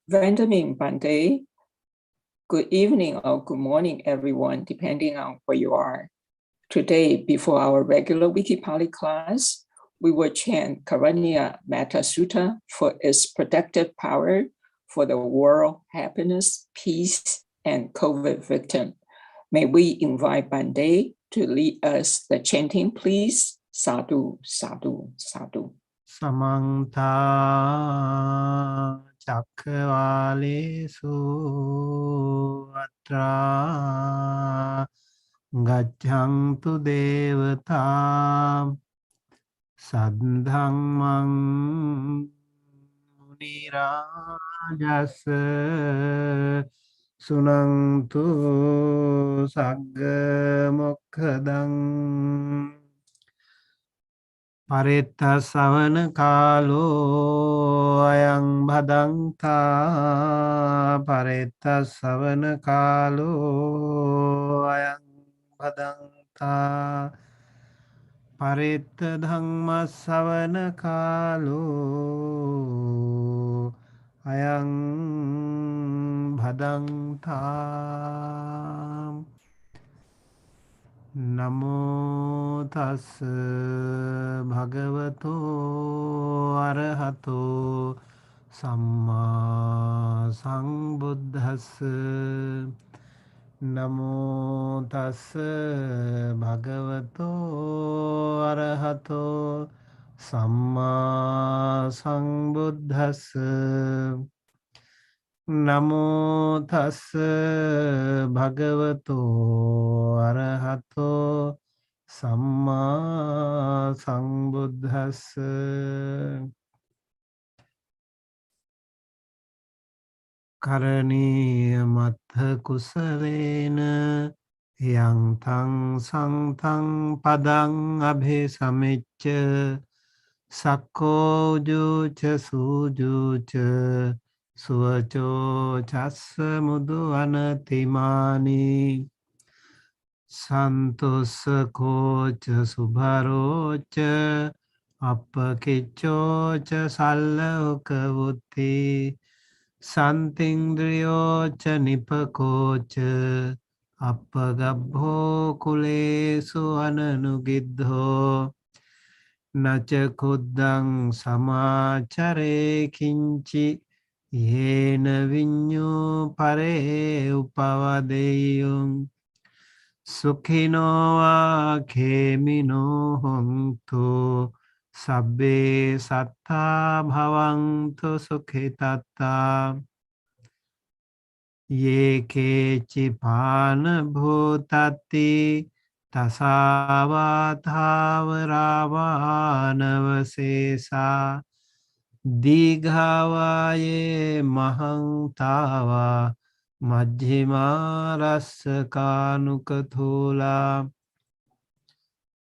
Vandamin Bande. Good evening or good morning, everyone, depending on where you are. Today, before our regular WikiPali class, we will chant Karaniya Metta Sutta for its protective power for the world, happiness, peace, and COVID victim. May we invite Bande to lead us the chanting, please. Sadhu, sadhu, sadhu. Samanta Chakravalesu Atra Gachantu Devata Sadhamang Munirajasa Sunantu Sagga Mokkadang Paretta savana kalo ayang bhadanta Paretta savana kalo ayang bhadanta Paretta dhamma savana kalo ayang bhadanta Namo tassa bhagavato arahato samma sambuddhassa Namo tassa bhagavato arahato samma sambuddhassa Namo tassa bhagavato arahato samma sambuddhassa Karaniya mattha kusalena yang tang sang tang padang abhisamicca sakko ujuca sujuca Suvaco chassa mudu anatimani Santosa kocha subharocha Appakichocha sallahukavuti Santingdriyocha nipakocha Appagabho kulesu ananugidho Nacha kuddang samachare kinchi Yena vinyo pare upavadeyum Sukhino va khemino hontu Sabbe satta bhavantu sukhitatta Ye kechi pana bhutati Tasavathavarāvanavasesa Dighavāye mahantava Majjhima rasakanukathula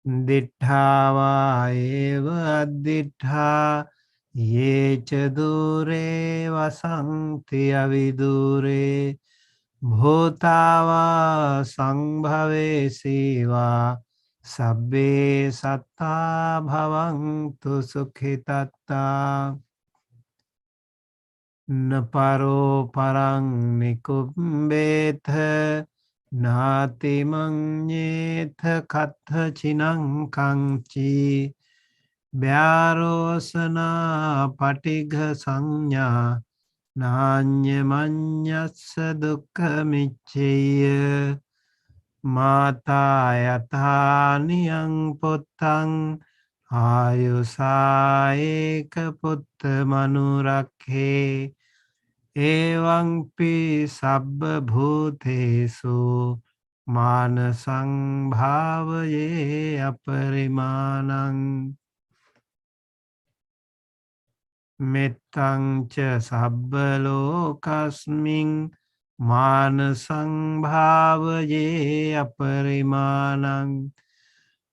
Diṭṭhāvā eva addiṭṭhā Ye ca dure vasanti avidure Bhutava sangbhave siva Sabbe satta bhavantu sukhitatta Naparo parang nikumbetha Nāti maññetha katha chinang kañci Vyārosana patigha saññā Nāñya maññassa dukkha micceya Mātā yatā niyang puttang Āyusā eka putta manurakhe Evaṃ pi sabba bhūtesu Mānasang bhāvaye aparimanang Mettaṃ ca sabba lokasmiṃ Mānasang bhāvaye aparimanang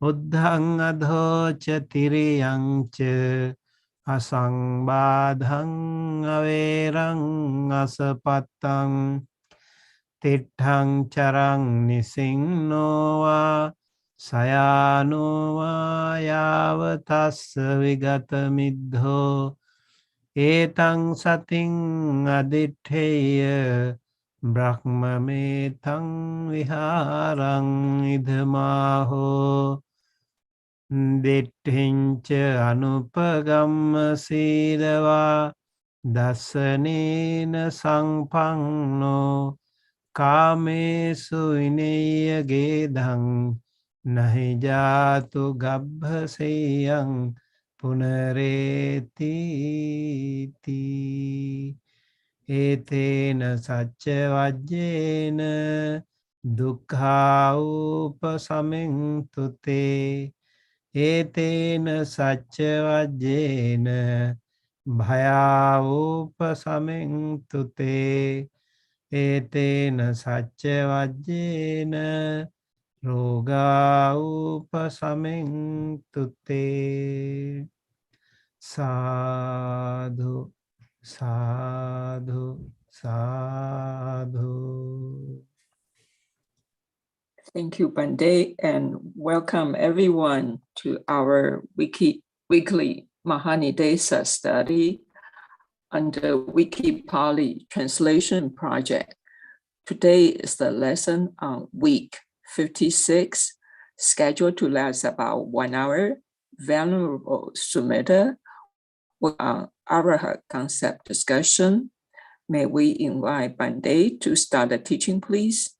Uddhaṃ adho ca tiriyaṃ ca Asaṃbādhaṃ averaṃ asapattaṃ Tiṭṭhaṃ charaṃ nisinno va Sayano va yavatassa vigatamiddho etang sating aditteya brahmametang viharang idhamaho dittincha anupagamma sīdava dasanena sangpanno kāmesu vinaya gedhang nahi jātu gabhaseyang punareti ti etena sacca vajjena dukkha upasamento te etena sacca vajjena bhaya upasamento te etena sacca vajjena roga upasamento te sadhu sadhu sadhu. Thank you, Bande, and welcome everyone to our weekly Mahāniddesa study under WikiPali translation project. Today is the lesson on week 56, scheduled to last about 1 hour. Venerable Sumedha will Arahat concept discussion. May we invite Bande to start the teaching, please?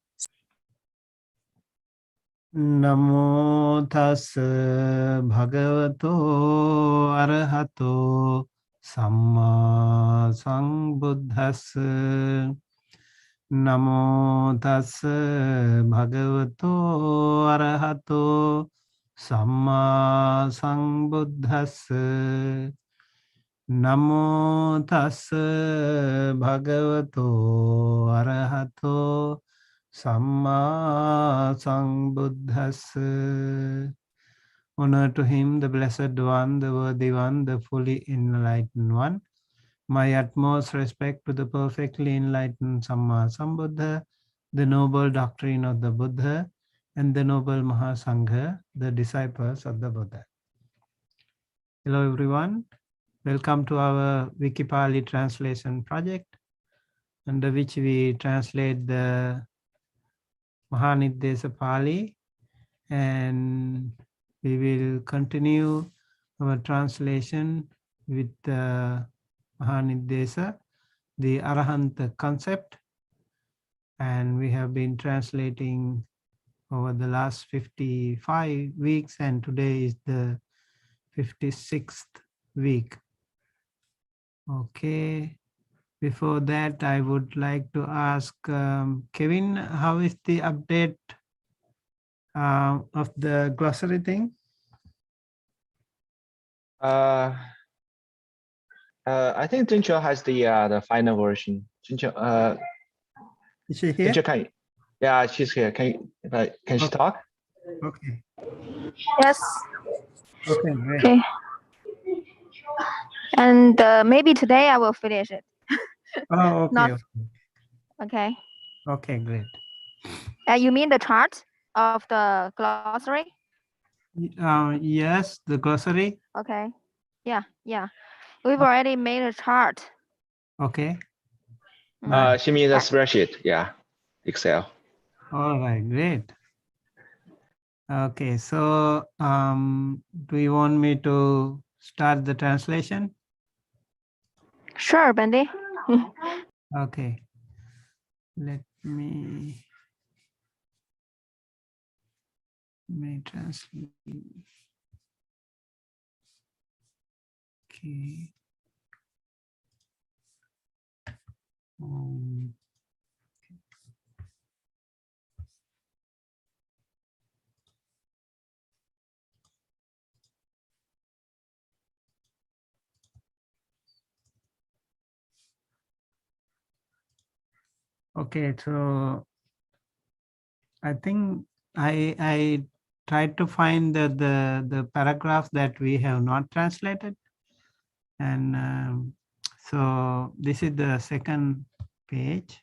Namo tassa bhagavato arahato samma sambuddhassa. Namo tassa bhagavato arahato samma sambuddhassa. Namo tassa bhagavato arahato samma sambuddhassa. Honor to him, the Blessed One, the Worthy One, the fully enlightened one. My utmost respect to the perfectly enlightened Samma Sambuddha, the noble doctrine of the Buddha, and the noble Mahasangha, the disciples of the Buddha. Hello everyone. Welcome to our WikiPali translation project, under which we translate the Mahāniddesa Pali, and we will continue our translation with Mahāniddesa, the Arahanta concept, and we have been translating over the last 55 weeks, and today is the 56th week. Okay, before that I would like to ask Kevin, how is the update of the glossary thing? I think Juncho has the final version. Juncho, Is she here? Juncho yeah, she's here. Can she talk? Okay. Yes. Okay, great. Okay. And maybe today I will finish it. Oh, okay. Not- Okay. Okay, great. You mean the chart of the glossary? Yes, the glossary. Okay. Yeah. We've already made a chart. Okay. She means a spreadsheet. Yeah, Excel. All right, great. Okay, so do you want me to start the translation? Sure, Bendy. Okay. Let me translate. Okay. Okay, so I think I tried to find the paragraph that we have not translated, and so this is the second page,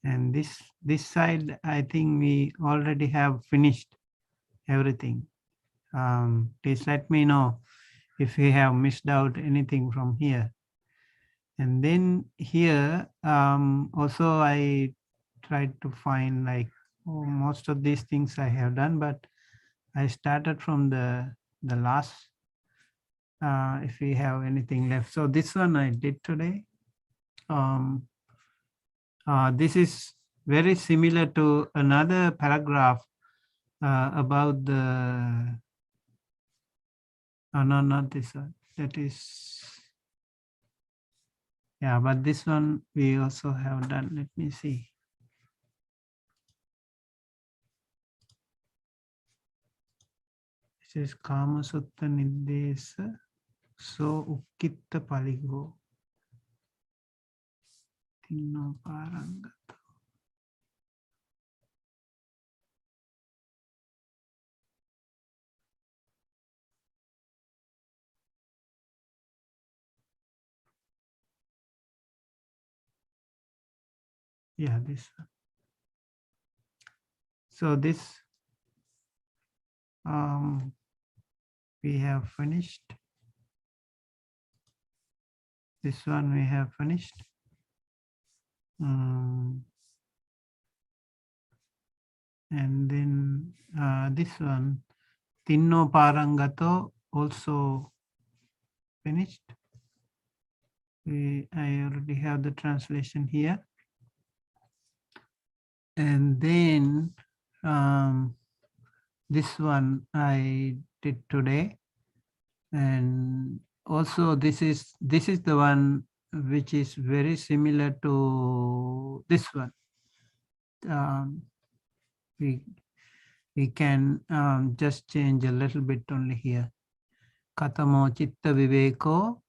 and this side I think we already have finished everything. Please let me know if we have missed out anything from here. And then here, also I tried to find like most of these things I have done, but I started from the last, if we have anything left. So this one I did today. This is very similar to another paragraph about the, no, not this one. That is, yeah, but this one we also have done. Let me see. This is Kama Sutta Nirdesa, so Ukkitta Paligo. Tinno Paranga. Yeah, this one. So this we have finished. This one we have finished. And then this one, Tinno Parangato, also finished. I already have the translation here. And then this one I did today. And also this is the one which is very similar to this one. We can just change a little bit only here. Katamo chitta viveko,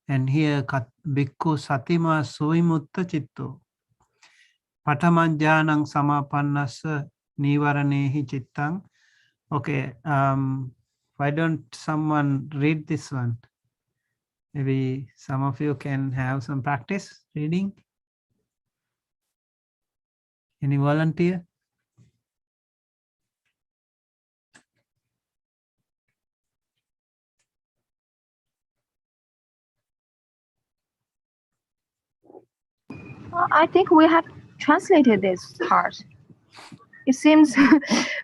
and here bhikkhu satima suimutta chitto. Patamanjanang samapannasa nivaranehi chittang. Okay, why don't someone read this one? Maybe some of you can have some practice reading. Any volunteer? I think we have translated this part. It seems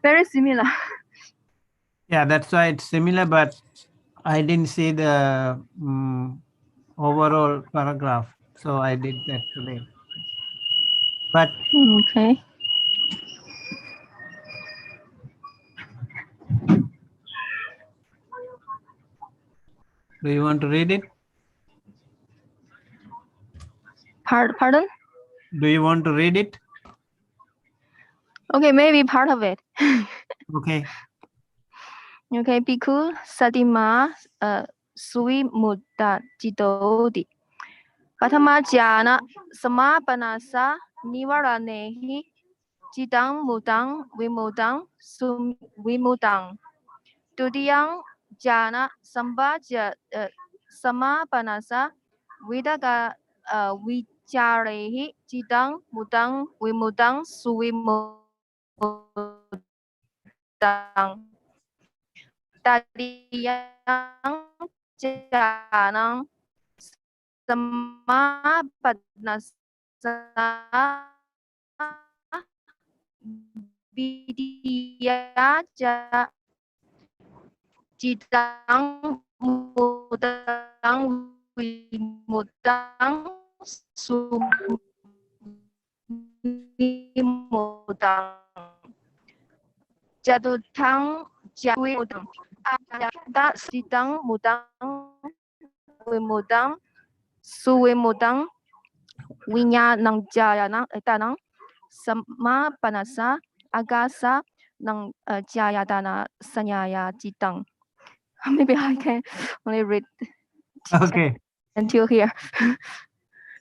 very similar. Yeah, that's why it's similar, but I didn't see the overall paragraph, so I did that today. But Okay. do you want to read it? Pardon? Do you want to read it? Okay, maybe part of it. Okay. Okay, bhikkhu satima sui mutta jitodi. Patama jhana samapanasa nivaranehi jitang mudang vimudang sum vimudang. Tudiyang jhana sambaja samapanasa vidaga vicharehi jitang mudang vimudang suvimudang. Tadiyang janang samapanasa vidiyaja jitang mudang vimudang sumimudang. Jatuthang jawimudang. Ada sidang mudang vimudang suwimudang winyanang jayanang tanang sama panasa agasa nang jayadana sanyaya jitang. Maybe I can only read Okay. until here.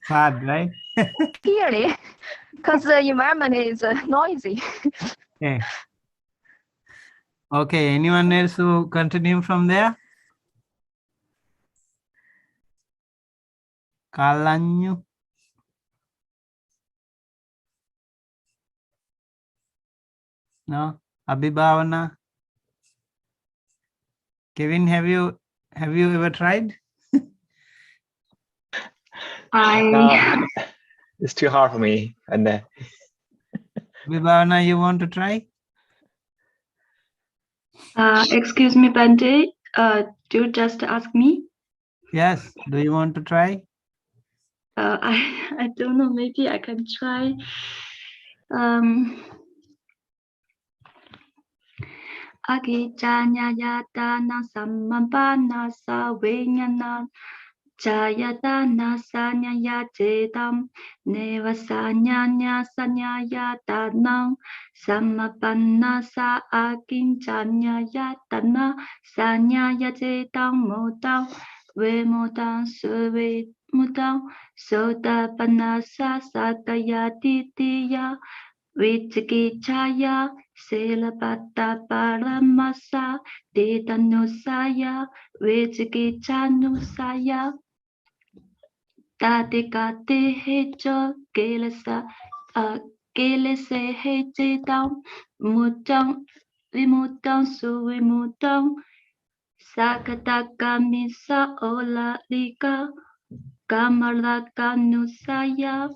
Hard, right? Clearly, because the environment is noisy. Okay. Okay, anyone else who continue from there? Kalanyu. No? Abhibhavana. Kevin, have you Have you ever tried? I It's too hard for me. And Vibhavana, you want to try? excuse me, Bante. Do you just ask me? Yes. Do you want to try? I don't know. Maybe I can try. Agijanya yatana samabana savenyana jayatana sanya yajedam nevasanyanya sanya yatanam samabana sa aginjanya yatana sanya yajedam modam vemodam suve mudam sotapanasa satayatitiya Vichikicaya Silabata Paramasa Ditanusaya Vichikichanusaya Tatikate Hecho Kilesa Kilese Hechidam Mutam Vimutam Suvimutam Sakatakamisa Ola Lika Kamalakanussaya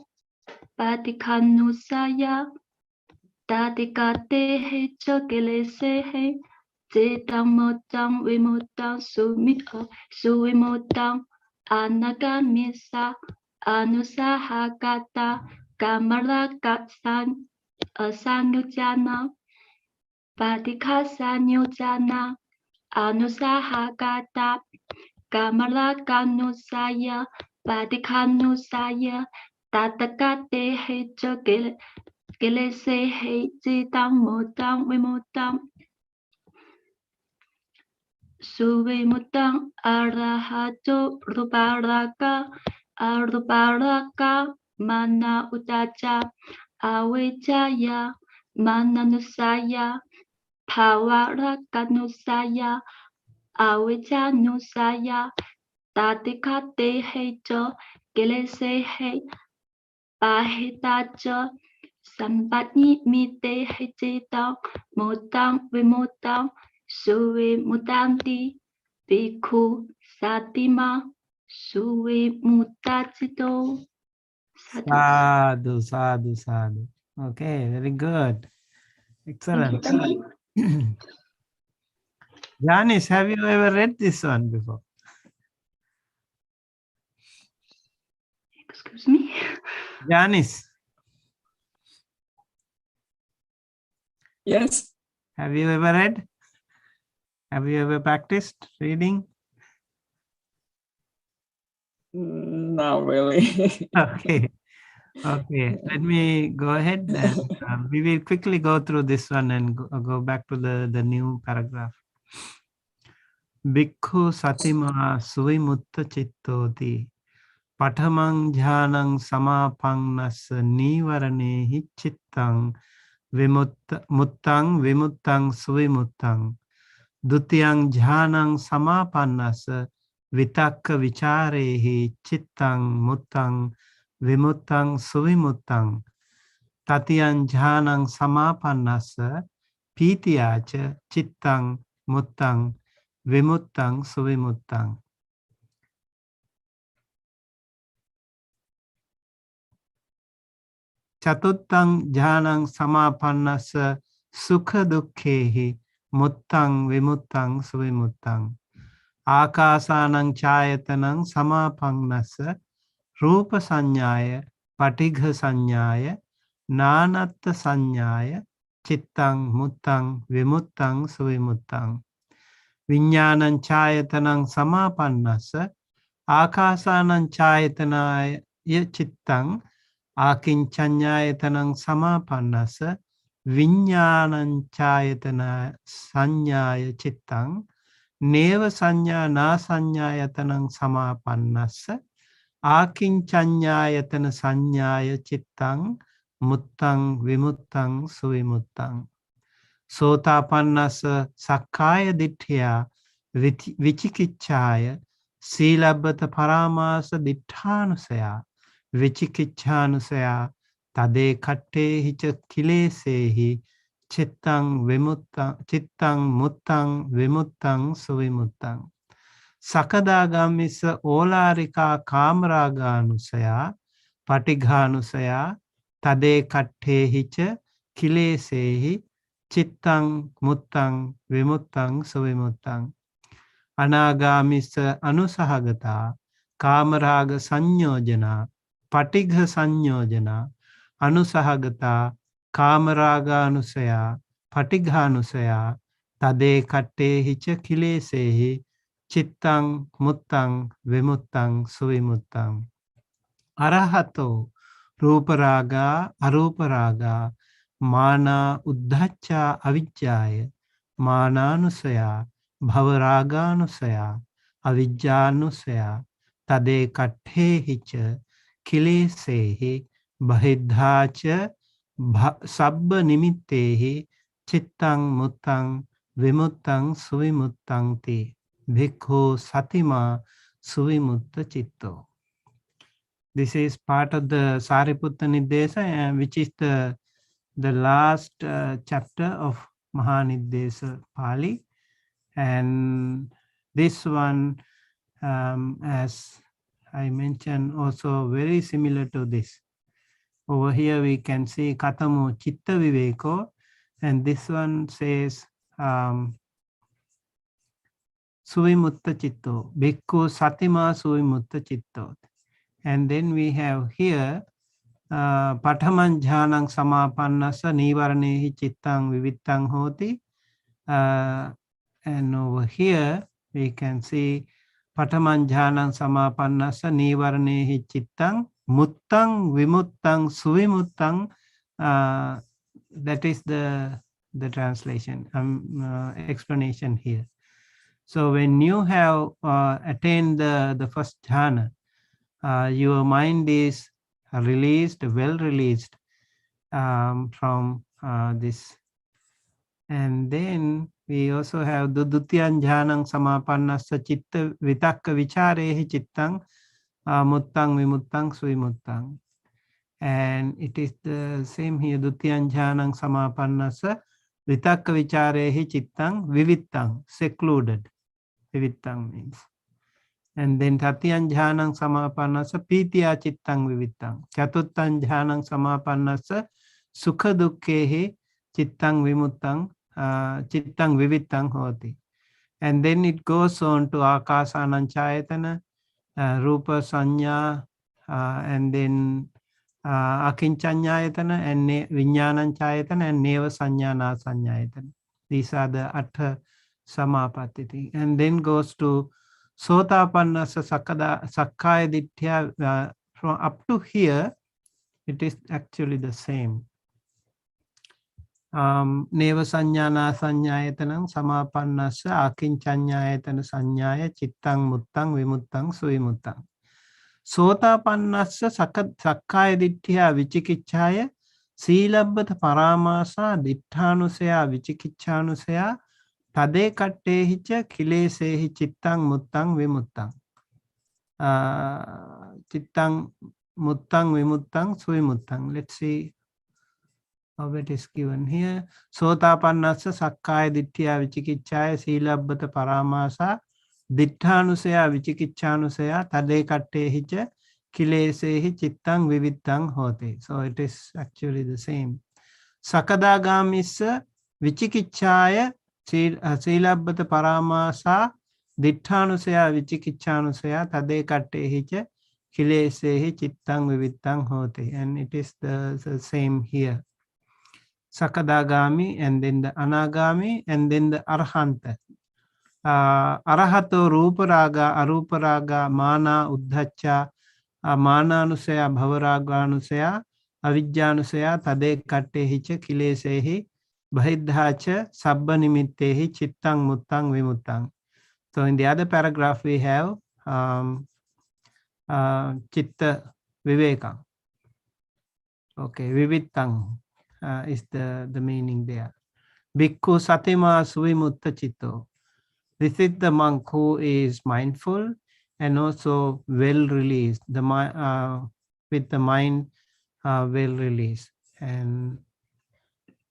Patikanusaya Tatikate hecho kilese Jitang motang vimutang suvimutang anagamisa anusahagata kamalakatsan asanyujana patikasanyujana anusahagata kamalakanusaya patikanusaya tatakate hecho kilese jitang motang vimutang Suvimutang arahato ruparaka mana utaja awejaya mananusaya pawaraka awejanusaya tatikate hejo kilese he pahitajo sampatni mite hejita motang vimutang Suwe mutanti bhikkhu satima suwe mutachito Sadhu, sadhu, sadhu. Okay, very good. Excellent. Janice, have you ever read this one before? Excuse me. Janice, Yes. have you ever read? Have you ever practiced reading? Not really. Okay. Okay, let me go ahead and we will quickly go through this one and go back to the new paragraph. Bhikkhu satima suvimutta chittoti patamang jhanang samapangnas nivaranehi chittang vimuttang suvimuttang dutiyang jhanang samapangnas vitakka vicharehi chittang muttang vimuttang suvimuttang tatiyan jhanang samapannasa pitiyacha chittang muttang vimuttang suvimuttang. Chatuttang jhanang samapannasa sukha dukkhehi muttang vimuttang suvimuttang akasanang chayatanang samapannasa Rupa sanyaya, patigha sanyaya, nanatta sanyaya, chittang muttang vimuttang suvimuttang. Vinyanang chayatanang samapannasa, akasanang chayatanaya chittang, akinchanyayatanang samapannasa, vinyanang chayatana sanyaya chittang, neva sanya na sanyayatanang samapannasa, Akinchanyayatana sanyaya chittang muttang vimuttang suvimuttang. Sotapannasa sakkaya ditthiya vichikichchaya silabbata paramasa ditthanusaya vichikichchanusaya tade katte hicha kilesehi chittang muttang vimuttang suvimuttang. Sakadagamissa olarika kamraganusaya patighanusaya tade katte hicha kilesehi chittang muttang vimuttang suvimuttang. Anagamissa anusahagata kamaraga sanyojana patigha sanyojana anusahagata kamaraga anusaya patigha anusaya tade katte hicha kilesehi chittang muttang vimuttang suvimuttang. Arahato ruparaga aruparaga mana uddhacha avijjaya mananusaya bhavaragaanusaya avijjanusaya tade katte hicha kilesehi bahidhacha sabba nimittehi chittang muttang vimuttang suvimuttang te bhikkhu satima suvimutta chitto. This is part of the Sariputta Niddesa, which is the last chapter of Mahāniddesa Pali. And this one, as I mentioned, also very similar to this. Over here we can see Katamo Chitta Viveko, and this one says Suvimutta Chitto, Bhikkhu Satima Suvimutta Chitto. And then we have here Pataman Jhanang Samapannasa Nivarnehi Chittang Vivittang Hoti. And over here we can see Pataman Jhanang Samapannasa Nivarnehi Chittang Muttang Vimuttang Suvimuttang. That is the translation, explanation here. So when you have attained the first jhana, your mind is released, well released from this. And then we also have Dudutyan Jhanang Samapannasa Chitta Vitakka Vicharehi Chittang Muttang Vimuttang Suvimuttang. And it is the same here, Dutyan Jhanang Samapannasa Vitakka Vicharehi Chittang Vivittang, secluded. Vivittang means. And then Tatyan Jhanang Samapannasa Pitya Chittang Vivittang. Chatuttan Jhanang Samapannasa Sukha Dukkehi Chittang Vimuttang Chittang Vivittang Hoti. And then it goes on to Akasanan Chayatana, Rupa Sanya, and then Akinchanyayatana, and Vinyanan Chayatana, and Neva Sanyana Sanyayatana. These are the Atha Samapatti. And then goes to Sotapannasa Sakkaya Ditthiya. From up to here, it is actually the same. Neva Sanyana Sanyayatanam Samapannasa Akinchanyayatana Sanyaya Chittang Muttang Vimuttang Suvimuttang. Sotapannasa Sakkaya Ditthiya Vichikichaya Silabbata Paramasa Ditthanusaya Vichikichhanusaya Tade katte hicha kilesehi chittang muttang vimuttang. Chittang muttang vimuttang suvimuttang. Let's see how it is given here. Sotapannasa sakkaya ditthiya vichikichaya silabbata paramasa ditthanusaya vichikichhanusaya tade katte hicha kilesehi chittang vivittang hote. So it is actually the same. Sakadagamissa vichikichaya Silabbata Paramasa Ditthanusaya Vichikichhanusaya Tade Katte Hicha Kilesehi Chittang Vivittang Hote. And it is the same here. Sakadagami, and then the Anagami, and then the Arhanta. Arahato Ruparaga Aruparaga Mana Uddhacha Mananusaya Bhavaragaanusaya Avijjanusaya Tade Katte Hicha Kilesehi Bahidhacha Sabba Nimittehi Chittang Muttang Vimuttang. So in the other paragraph we have Chitta Viveka. Okay, Vivittang is the meaning there. Bhikkhu Satima Suvimutta Chitto. This is the monk who is mindful and also well released, with the mind well released. And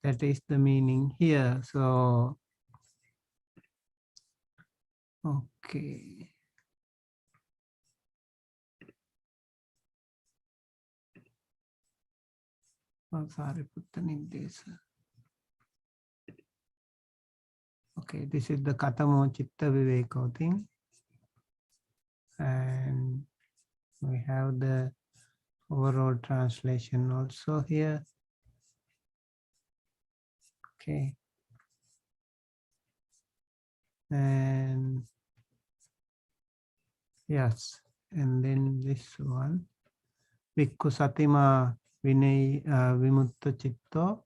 that is the meaning here. So, okay. Sariputta Nirdesa. Okay, this is the Katamo Chitta Viveko thing. And we have the overall translation also here. Okay. And yes, and then this one. Bhikkhu Satima Vinay Vimutta Chitto.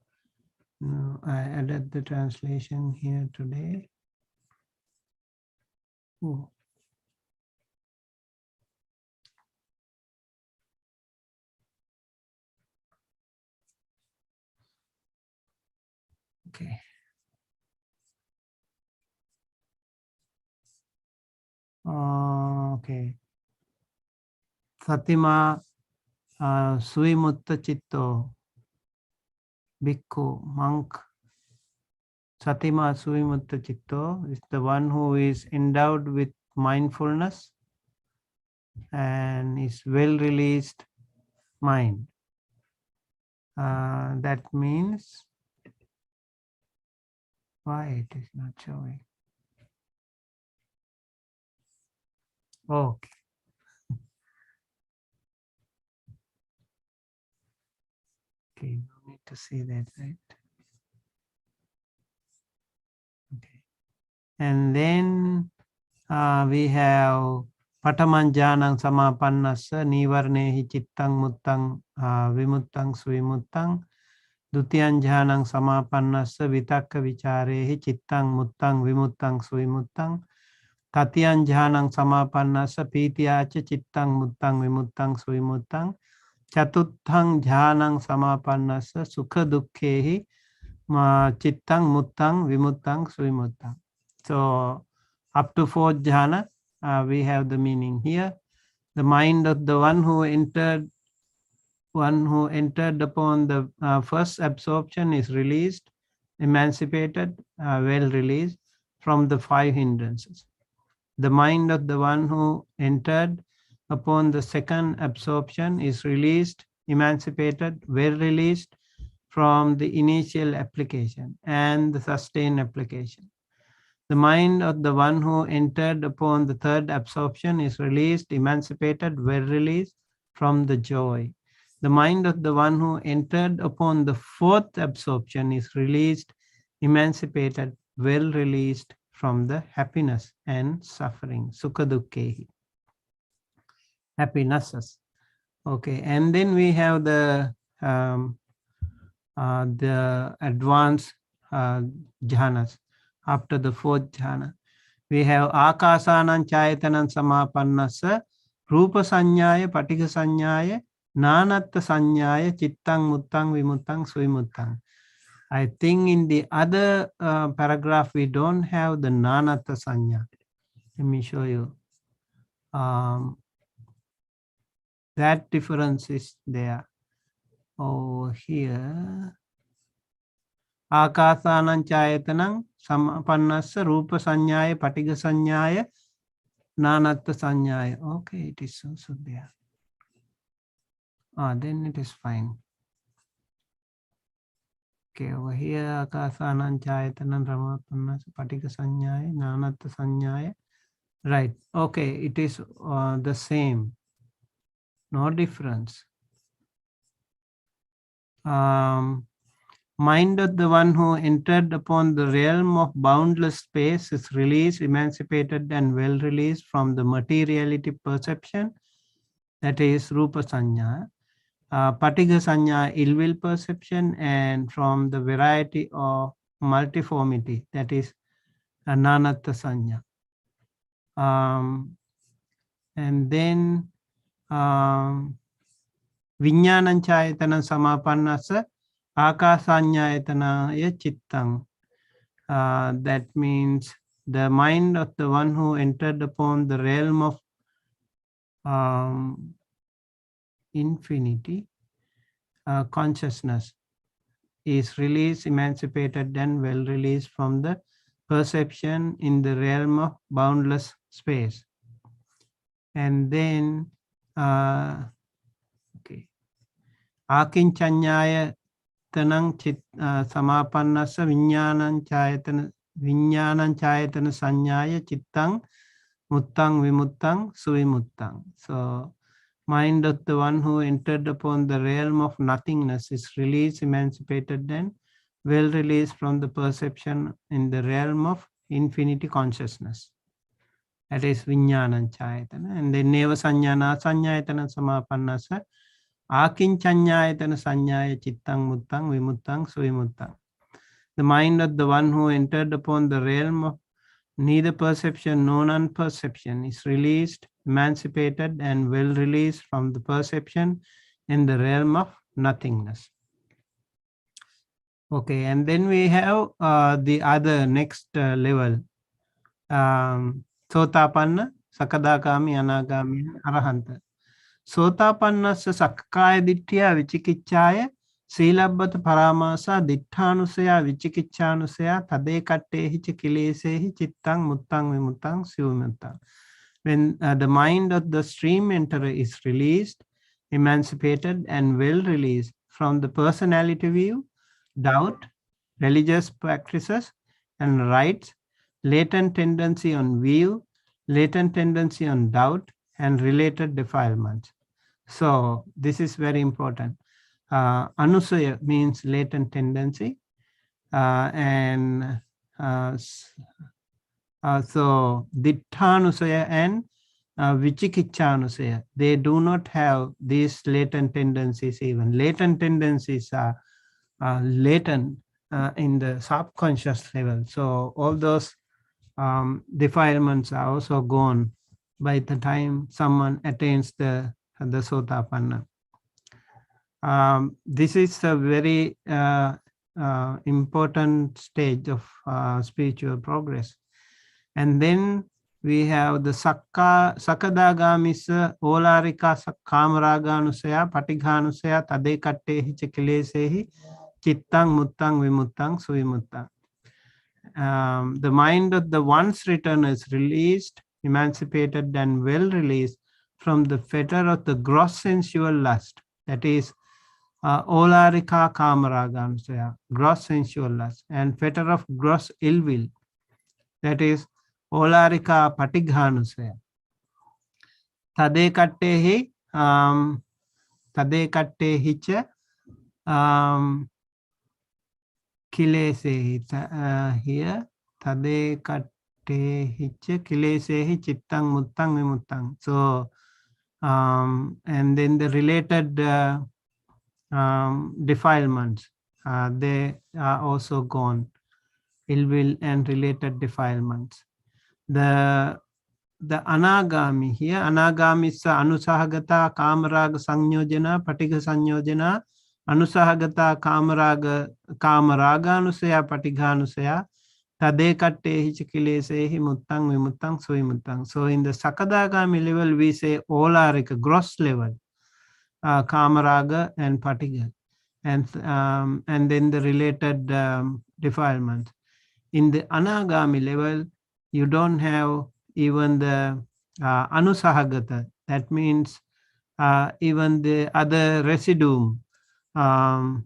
No, I added the translation here today. Oh. Okay. Okay. Satima Suimutta Chitto. Bhikkhu, monk. Satima Suimutta Chitto is the one who is endowed with mindfulness and is well released mind. That means, why it is not showing? Okay. Okay, no need to see that, right? Okay. And then we have Patamanjanang Samapannassa Nivarnehi Chittang Muttang Vimuttang Suimuttang Dutyanjanang Samapannassa Vitakka Vicharehi Chittang Muttang Vimuttang Suimuttang Tatyanjanang Samapannassa Pityacha Chittang Muttang Vimuttang Suimuttang Chatuthang Jhanang Samapannassa Sukha Dukkhehi Chittang Muttang Vimuttang Suimuttang. So up to 4th jhana, we have the meaning here. The mind of the one who entered upon the first absorption is released, emancipated, well released from the 5 hindrances. The mind of the one who entered upon the second absorption is released, emancipated, well released from the initial application and the sustained application. The mind of the one who entered upon the third absorption is released, emancipated, well released from the joy. The mind of the one who entered upon the 4th absorption is released, emancipated, well released from the happiness and suffering. Sukha dukkhehi. Happinesses. Okay, and then we have the advanced jhanas. After the 4th jhana, we have Akasanan Chayatanan Samapannasa Rupa Sanyaya Patika Sanyaya Nanatta Sanyaya Chittang Muttang Vimuttang Suimuttang. I think in the other paragraph we don't have the Nanatta Sanya. Let me show you. That difference is there. Over here. Akasanan Chayatanang Samapannassa Rupa Sanyaya Patiga Sanyaya Nanatta Sanyaya. Okay, it is also there. Then it is fine. Okay, over here Akasanan Chayatanang Samapannassa Patiga Sanyaya Nanatta Sanyaya. Right. Okay, it is the same. No difference. Mind of the one who entered upon the realm of boundless space is released, emancipated, and well released from the materiality perception, that is Rupa Sanya, Patiga Sanya, ill will perception, and from the variety of multiformity, that is Nanatta Sanya. And then Vinyanan Chayatana Samapannasa Akasanyayatana Chittang. That means the mind of the one who entered upon the realm of infinity consciousness is released, emancipated, and well released from the perception in the realm of boundless space. And then, okay, Akinchanyaya chittanang samapannassa viññānaṁ chayatana saññāya chittang muttang vimuttang suvimuttang. So mind of the one who entered upon the realm of nothingness is released, emancipated, and well released from the perception in the realm of infinity consciousness. That is viññānaṁ chayatana. And then neva saññāna saññāyatana samapannassa akinchanyayatana saññāya chittang muttang vimuttang suvimuttang. The mind of the one who entered upon the realm of neither perception nor non-perception is released, emancipated, and well released from the perception in the realm of nothingness. Okay, and then we have the other next level. Sotapanna, Sakadagami, Anagami, Arahanta. Sotapannassa sakkaya ditthiya vichikiccāya sīlabbata paramāsa ditthanusaya vichikicchānusaya tadekattehi ca kilesehi chittang muttang vimuttang sivumuttang. When the mind of the stream enterer is released, emancipated, and well released from the personality view, doubt, religious practices and rites, latent tendency on view, latent tendency on doubt, and related defilements. So this is very important. Anusaya means latent tendency, and so ditthanusaya and vichikicchānusaya, they do not have these latent tendencies. Even latent tendencies are latent in the subconscious level. So all those defilements are also gone by the time someone attains the Sotapanna. This is a very important stage of spiritual progress. And then we have the Sakadagamisa Olarika Kamarāganusaya Patighanusaya Tadekattehi ca kilesehi chittang muttang vimuttang suvimuttang. The mind of the once returner is released, emancipated, and well released from the fetter of the gross sensual lust. That is Olarika Kamarāganusaya, gross sensual lust, and fetter of gross ill will. That is Olarika Patighanusaya. Tadekattehi cha kilesehi. Here Tadekattehi cha kilesehi chittang muttang vimuttang. So and then the related defilements, they are also gone. Ill will and related defilements. The anagami here, anagami is anusahagata kamaraga sanyojana patiga sanyojana anusahagata kamaraga anusaya patighanusaya tadekattehi ca kilesehi muttang vimuttang suvimuttang. So in the Sakadagami level we say olarika, gross level, kamaraga and patiga, and then the related defilements. In the anagami level, you don't have even the anusahagata. That means even the other residuum, all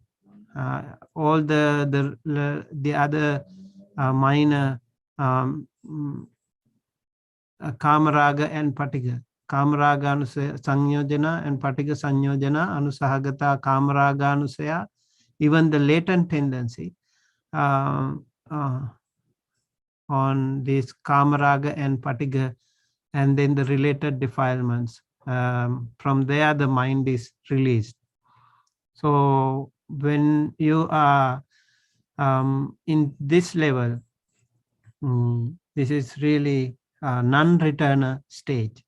the other minor kamaraga and patiga. Kamaraga sanyojana and patiga sanyojana anusahagata kamaraga anusaya, even the latent tendency on this kamaraga and patiga, and then the related defilements. From there the mind is released. So when you are in this level, this is really a non-returner stage.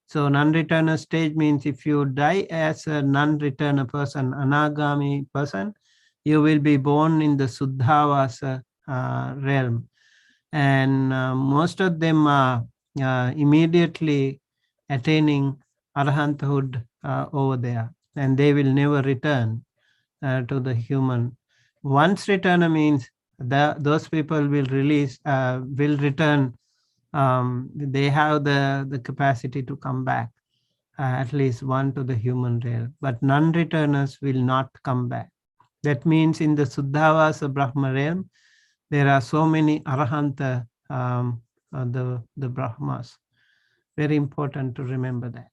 So non-returner stage means if you die as a non-returner person, anagami person, you will be born in the Suddhavasa realm. And most of them are immediately attaining arahanthood over there, and they will never return to the human. Once returner means those people will return. They have the capacity to come back, at least one to the human realm, but non-returners will not come back. That means in the Suddhavasa Brahma realm, there are so many Arahanta, the Brahmas. Very important to remember that.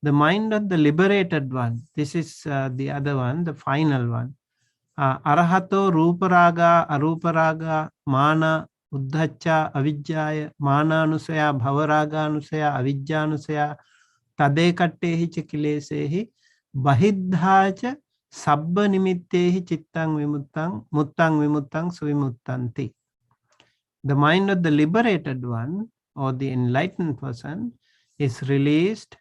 The mind of the liberated one, this is the other one, the final one. Arahato Ruparaga, Aruparaga, Mana, Uddhacha, Avijjaya, Mana Anusaya, Bhavaraga Anusaya, Avijja Anusaya, Tadekattehi Chikilesehi, Bahidhacha, Sabba Nimittehi Chittang Vimuttang, Muttang Vimuttang Suvimuttanti. The mind of the liberated one or the enlightened person is released,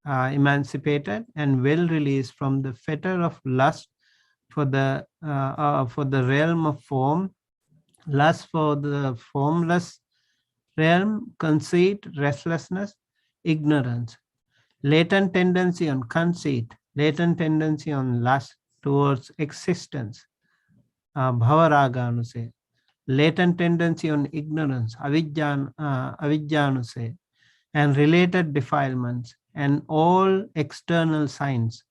emancipated, and well released from the fetter of lust for the realm of form, lust for the formless realm, conceit, restlessness, ignorance, latent tendency on conceit, latent tendency on lust towards existence, bhavaraga, latent tendency on ignorance, avijjanuse, and related defilements, and all external signs.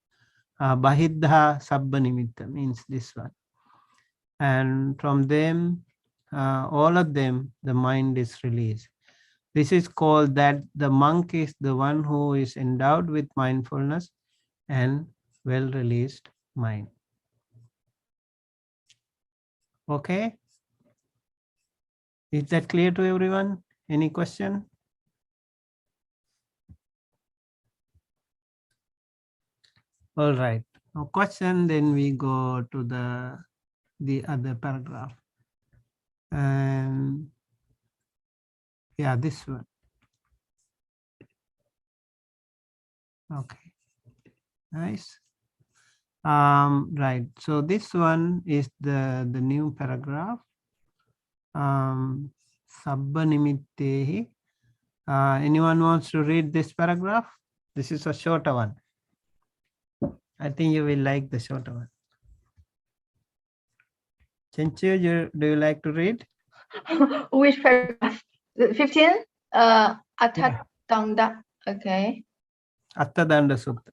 Bahidha Sabba Nimitta means this one. And from them, all of them, the mind is released. This is called that the monk is the one who is endowed with mindfulness and well-released mind. Okay? Is that clear to everyone? Any question? All right. No question, then we go to the other paragraph. And yeah, this one. Okay. Nice. Right. So this one is the new paragraph. Sabba nimittehi. Anyone wants to read this paragraph? This is a shorter one. I think you will like the shorter one. Chenchu, do you like to read? Which paragraph? 15? Athatanda. Okay. Attadanda Sutta.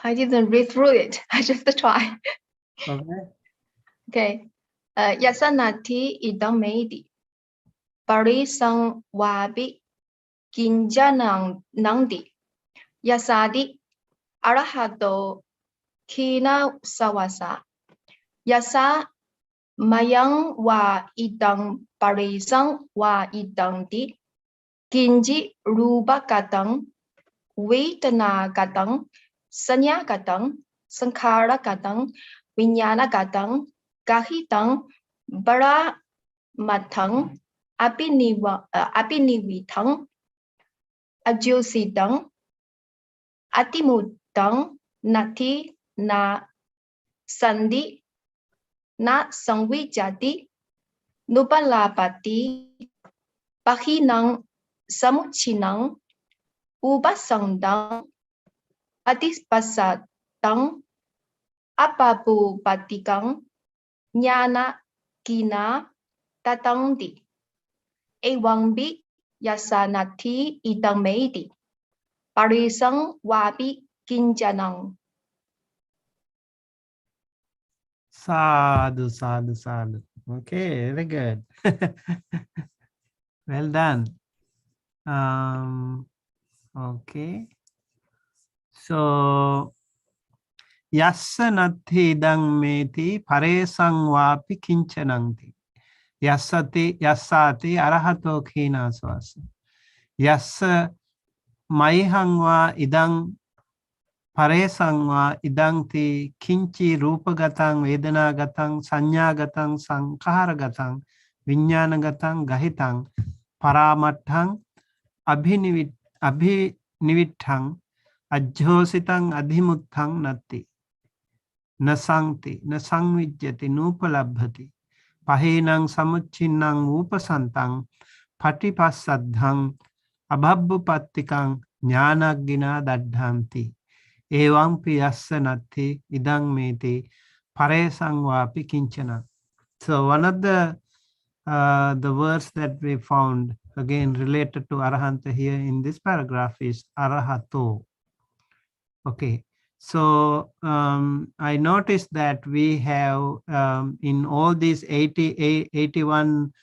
I didn't read through it. I just try. Okay. Okay. Yasanati idam medi. Parisang wabi. Kinjanang nangdi. Yasadi. Arahato. Kina sawasa. Yasa. Mayang wa idang parisang wa idang di. Kinji ruba katang. Vedana katang. Sanya katang. Sankhara katang. Vinyana katang. Kahitang. Bara matang. Apinivitang. Ajusidang. Atimutang. Nati na sandi. Na sangwijati. Nupalapati. Pahinang samuchinang. Upasangdang. Patispasatang. Apapu patikang. Nyana kina tatangdi. Ewangbi yasanati idang medi. Parisang wabi kinjanang. Sadhu, sadhu, sadhu. Okay, very good. Well done. Okay. So, yassa natti idang meti paresang vapi kinchananti. Yassati arahato khina swasa. Yassa maihangva idang paresangva idangti kinchi rupagatang vedanagatang sanyagatang sankharagatang vinyanagatang gahitang paramattang abhinivitthang ajjositang adhimuttang natti nasangti nasangvijyati nupalabhati pahinang samucchinnang upasantang patipassaddhang abhabbupattikang jnanaggina daddhanti evampi yassa natti idang meti paresang vapi kinchana. So one of the words that we found again related to arahanta here in this paragraph is arahato. Okay, So I noticed that we have in all these 81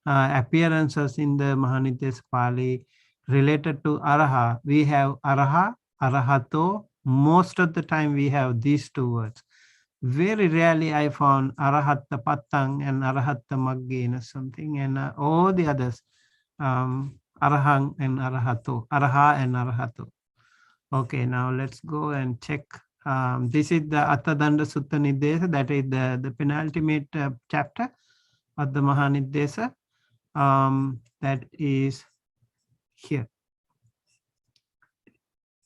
appearances in the Mahāniddesa Pali related to Araha, we have Araha, Arahato. Most of the time we have these two words. Very rarely I found Arahatta Pattang and Arahatta Maggena something, and all the others, Arahang and Arahato, Araha and Arahato. Okay, now let's go and check. This is the Attadanda Sutta Niddesa, that is the penultimate chapter of the Mahāniddesa. That is here.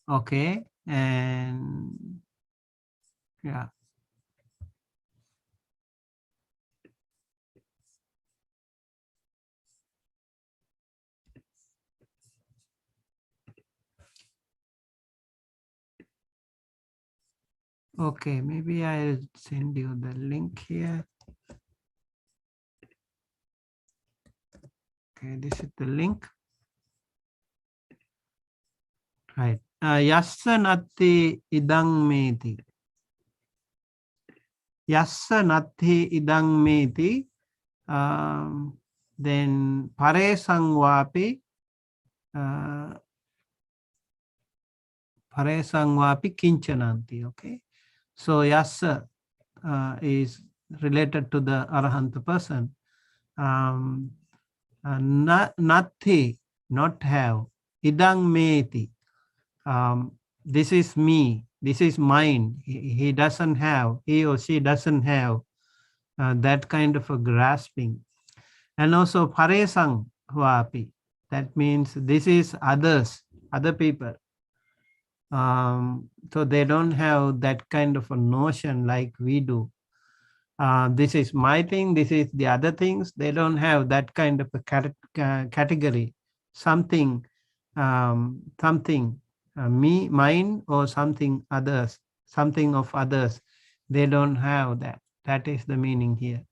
Okay, and yeah. Okay, maybe I'll send you the link here. Okay, this is the link. Right. Yassa natti idang meti. Yassa natti idang meti. Then pare sangwapi. Pare sangwapi kinchananti. Okay. So yassa is related to the Arahanta person. Natti, not have. Idang meti. This is me, this is mine. He doesn't have, he or she doesn't have that kind of a grasping. And also paresang huapi, that means this is others, other people. So they don't have that kind of a notion like we do. This is my thing, this is the other things. They don't have that kind of a category, something, me, mine, or something others, something of others. They don't have that. That is the meaning here.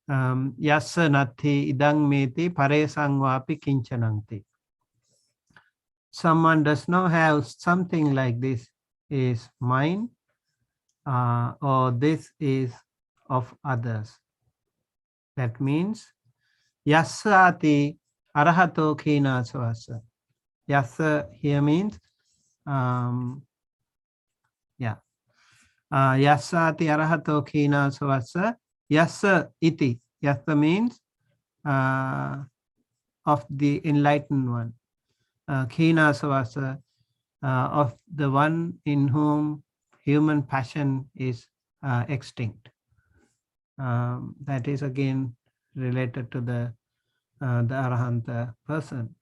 Yassa natti idang meti pare sangwapi kinchananti. Someone does not have something like this is mine, or this is of others. That means yassati arahato khina swasa. Yassa here means yassati arahato khina swasa. Yassa iti. Yassa means of the enlightened one. Khina swasa, of the one in whom human passion is extinct. That is again related to the Arahanta person.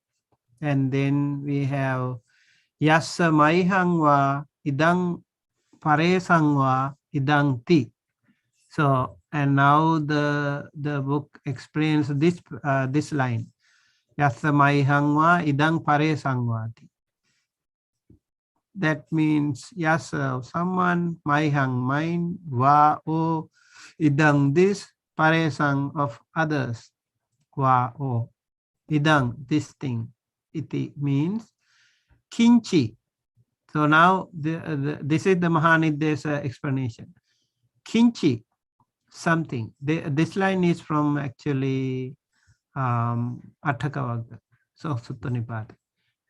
And then we have yassa maihangwa idang paresangwa idang ti. So, and now the book explains this line. Yassa maihangwa idang paresangwa ti. That means yassa of someone, maihang mine, wa o idang this, paresang of others, wa o idang this thing. Iti means kinchi. So now this is the Mahāniddesa explanation. Kinchi, something. This line is from actually Atthakavagga, so Sutta Nipata.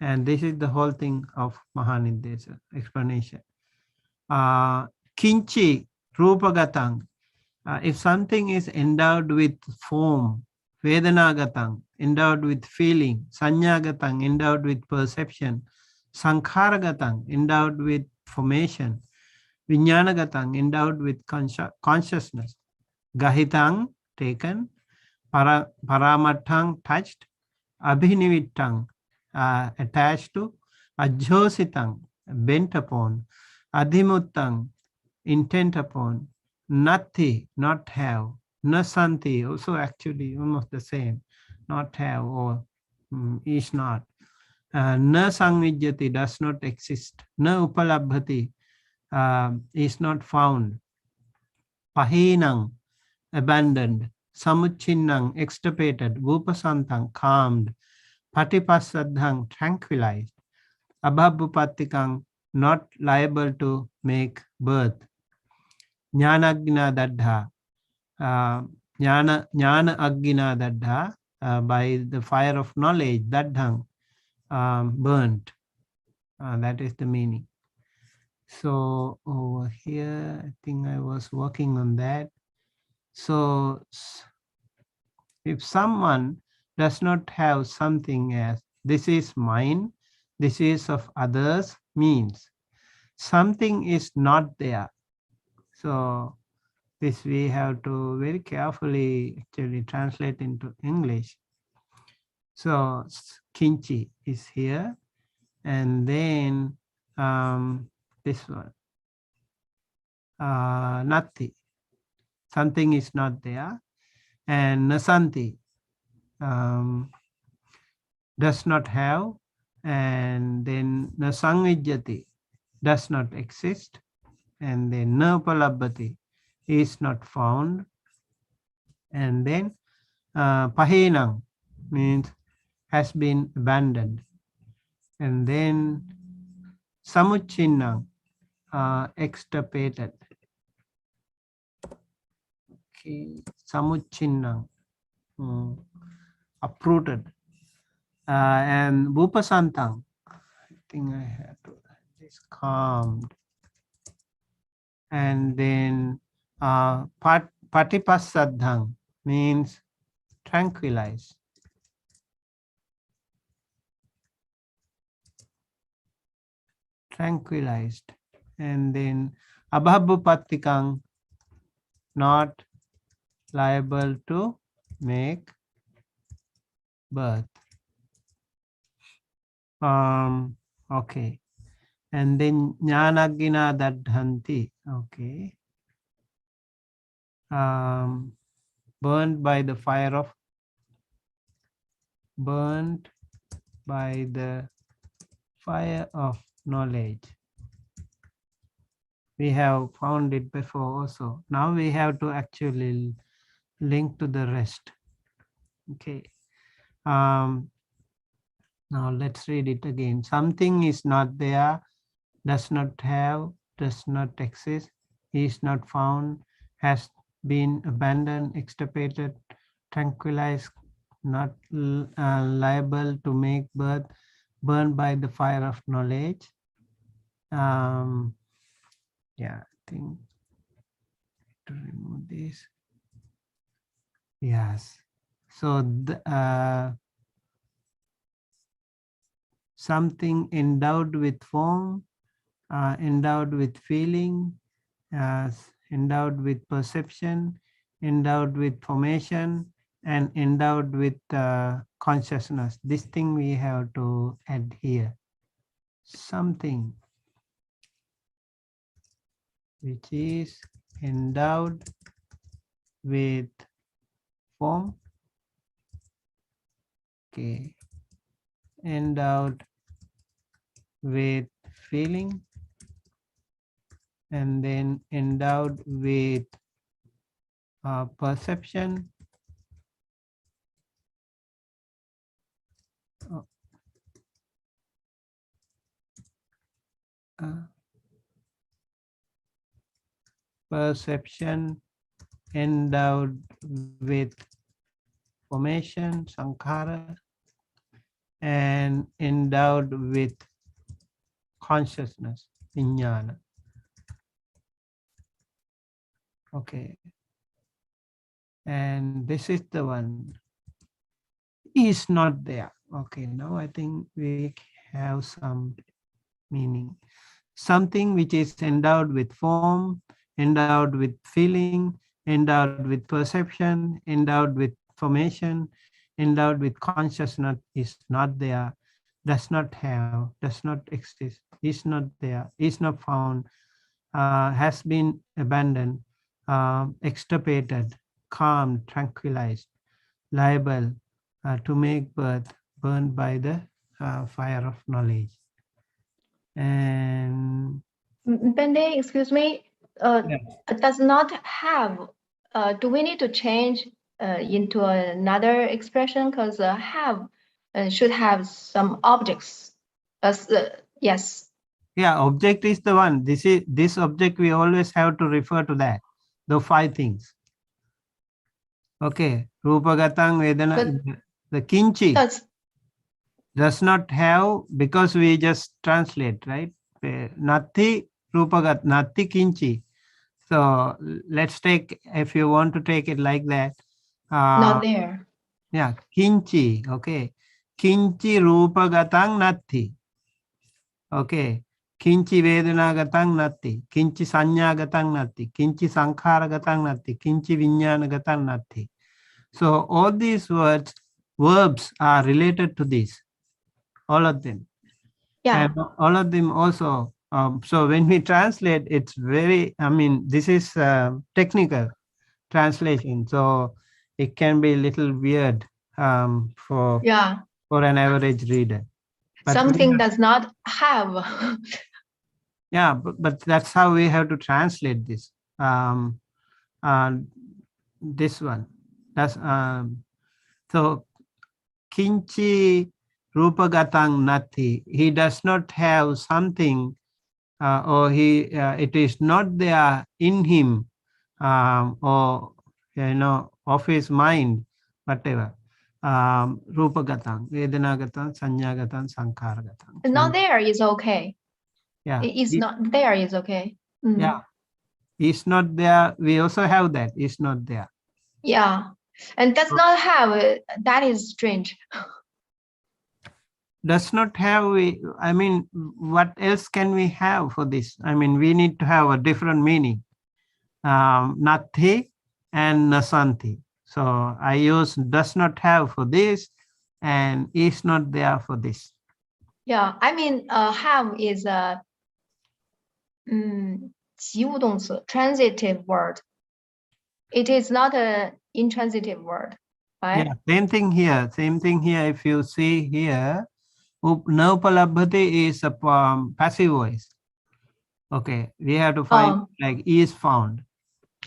And this is the whole thing of Mahāniddesa explanation. Kinchi rupagatang. If something is endowed with form, Vedanagatang, endowed with feeling, Sanyagatang, endowed with perception, Sankaragatang, endowed with formation, Vijnanagatang, endowed with consciousness, Gahitang, taken, Paramattang, touched, Abhinivittang, attached to, Ajjositang, bent upon, Adhimuttang, intent upon, Natti, not have, Nasanti, also actually almost the same, not have or is not. Na sangvijyati, does not exist. Na upalabhati, is not found. Pahinang, abandoned. Samuchinnang, extirpated. Vupasantang, calmed. Patipasadhang, tranquilized. Abhabupattikang, not liable to make birth. Jnana daddha, jnana agina daddha, by the fire of knowledge, daddhang, burnt. That is the meaning. So over here, I think I was working on that. So if someone does not have something as this is mine, this is of others, means something is not there. So this we have to very carefully actually translate into English. So kinchi is here, and then this one, nati, something is not there, and nasanti, does not have, and then nasangvijjati, does not exist, and then napalabhati, is not found, and then pahinang means has been abandoned, and then samuchinnang, extirpated. Okay, samuchinnang, uprooted, and bupasantang, I think I have to this calmed, and then patipassaddhang means tranquilized. Tranquilized, and then abhabupattikang, not liable to make birth. Okay, and then jnanagina daddhanti, okay, burned by the fire of knowledge. We have found it before also. Now we have to actually link to the rest. Okay. Now let's read it again. Something is not there, does not have, does not exist, is not found, has been abandoned, extirpated, tranquilized, not liable to make birth, burned by the fire of knowledge. Yeah, I think to remove this. Yes. So something endowed with form, endowed with feeling, endowed with perception, endowed with formation, and endowed with consciousness. This thing we have to add here. Something which is endowed with form, okay, endowed with feeling, and then endowed with perception, endowed with formation, sankhara, and endowed with consciousness, vijnana. Okay. And this is the one, is not there. Okay, now I think we have some meaning. Something which is endowed with form, endowed with feeling, endowed with perception, endowed with formation, endowed with consciousness is not there, does not have, does not exist, is not there, is not found, has been abandoned, extirpated, calmed, tranquilized, liable to make birth, burned by the fire of knowledge. And Bende, excuse me, does not have, do we need to change into another expression? Because have should have some objects. Yes. Yeah, object is the one. This object, we always have to refer to that. The 5 things. Okay. Rupagatang Vedana. But The kinchi that's does not have, because we just translate, right? Nati Rupagat, Nati kinchi. So let's take, if you want to take it like that. not there. Yeah, kinchi. Okay. Kinchi Rupagatang Nati. Okay. Kinchi Vedanagatang Nati. Kinchi Sanyagatang Nati. Kinchi Sankharagatang Nati. Kinchi Vinyanagatang Nati. So all these verbs are related to this. All of them. Yeah. And all of them also. So when we translate, it's very, I mean, this is technical translation. So it can be a little weird for an average reader. But something does not have. Yeah, but that's how we have to translate this. This one. That's so kinchi rupagatang nati. He does not have something, or it is not there in him, or of his mind, whatever. Rupagatang, Vedanagatang, Sanyagatang, Sankharagatang. Not there is okay. Yeah. It's not there is okay. Mm. Yeah. It's not there. We also have that. It's not there. Yeah. And does not have, that is strange. Does not have, I mean, what else can we have for this? I mean, we need to have a different meaning. Nati and nasanti. So I use does not have for this and is not there for this. Yeah, I mean, have is a 及物动词, transitive word. It is not an intransitive word, right? Yeah, same thing here. Same thing here. If you see here, Naupalabhati is a passive voice. Okay, we have to find like is found.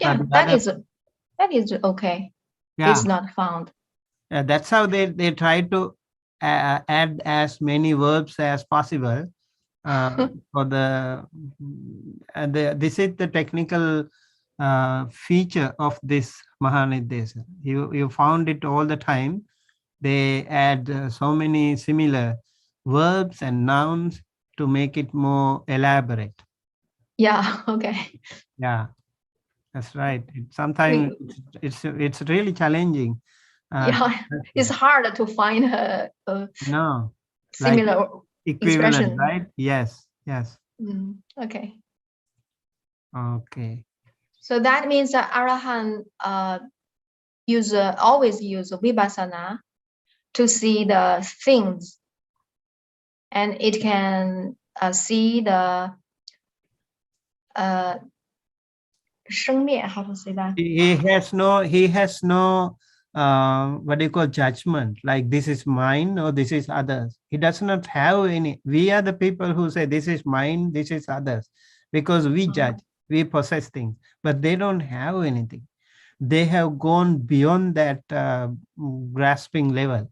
Yeah, that is okay. Yeah. It's not found. Yeah, that's how they try to add as many verbs as possible for this is the technical feature of this Mahāniddesa. You found it all the time. They add so many similar verbs and nouns to make it more elaborate. Yeah, okay. Yeah, that's right. Sometimes it's really challenging. Yeah, it's hard to find a similar like equivalent, expression. Right? Yes, yes. Okay. Okay. So that means that Arahant always use vipassana to see the things, and it can see the 生灭, how to say that? He has no what do you call judgment, like this is mine or this is others. He does not have any. We are the people who say this is mine, this is others, because we judge, we possess things, but they don't have anything. They have gone beyond that grasping level.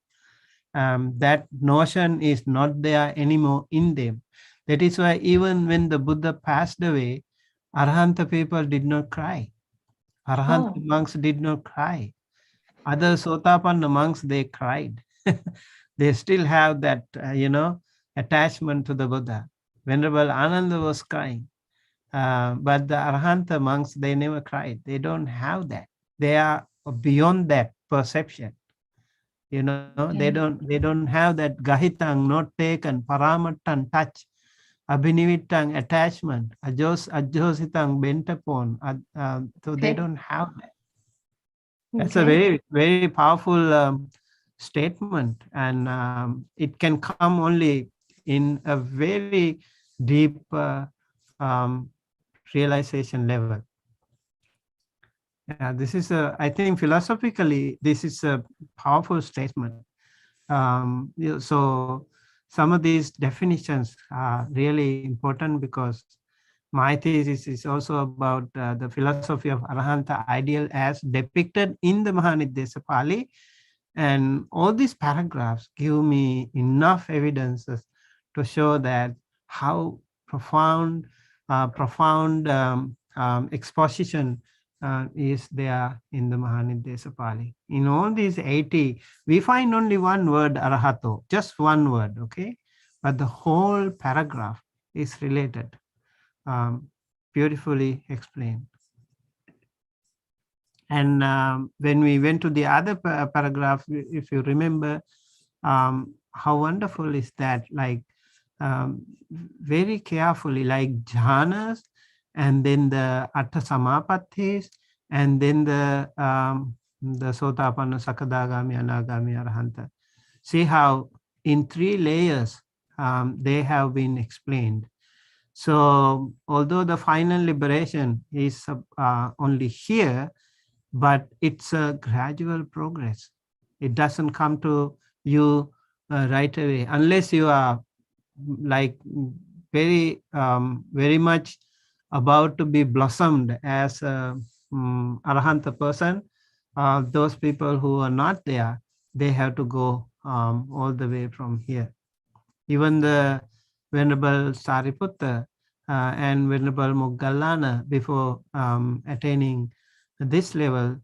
That notion is not there anymore in them. That is why even when the Buddha passed away, Arahanta people did not cry. Arahanta monks did not cry. Other Sotapanna monks, they cried. They still have that, attachment to the Buddha. Venerable Ananda was crying. But the Arahanta monks, they never cried. They don't have that. They are beyond that perception. They don't have that gahitang, not taken, paramattan, touch, abhinivitang, attachment, ajositang, bent upon. So they don't have that. That's a very, very powerful statement, and it can come only in a very deep realization level. Yeah, this is I think philosophically, this is a powerful statement. So some of these definitions are really important because my thesis is also about the philosophy of Arahanta ideal as depicted in the Mahāniddesa Pali. And all these paragraphs give me enough evidences to show that how profound exposition is there in the Mahāniddesa Pali. In all these 80, we find only one word, arahato, just one word, okay? But the whole paragraph is related, beautifully explained. And when we went to the other paragraph, if you remember, how wonderful is that? Like very carefully, like jhanas, and then the atta samapattis, and then the sotapanna, sakadagami, anagami, arahanta. See how in 3 layers they have been explained. So although the final liberation is only here, but it's a gradual progress. It doesn't come to you right away, unless you are like very much about to be blossomed as a arahanta person. Those people who are not there, they have to go all the way from here. Even the Venerable Sariputta and Venerable Moggallana, before attaining this level,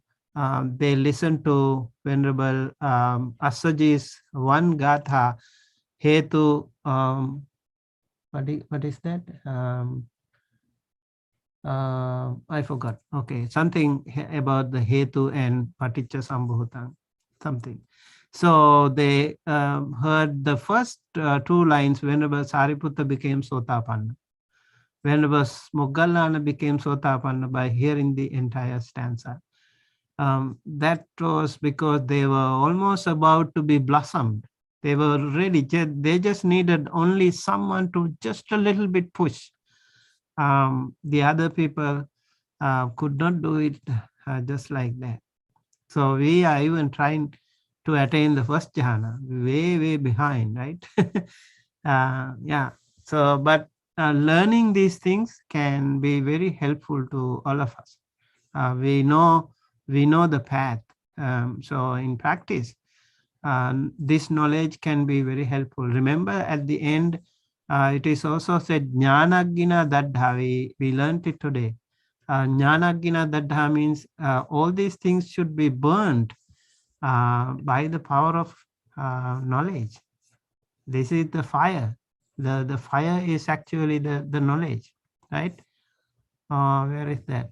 they listen to Venerable Assaji's one gatha, Hetu, what is that? I forgot. Okay, something about the Hetu and Paticca Sambhutang, something. So they heard the first 2 lines. Venerable Sariputta became Sotapanna. Venerable Moggallana became Sotapanna by hearing the entire stanza. That was because they were almost about to be blossomed. They were ready. They just needed only someone to just a little bit push. The other people could not do it just like that. So we are even trying to attain the first jhana, way behind, right? Yeah. So, but learning these things can be very helpful to all of us. We know the path. So in practice, this knowledge can be very helpful. Remember, at the end, it is also said jnanagina daddha. We learned it today. Jnanagina daddha means all these things should be burned by the power of knowledge. This is the fire. The fire is actually the knowledge, right? Where is that?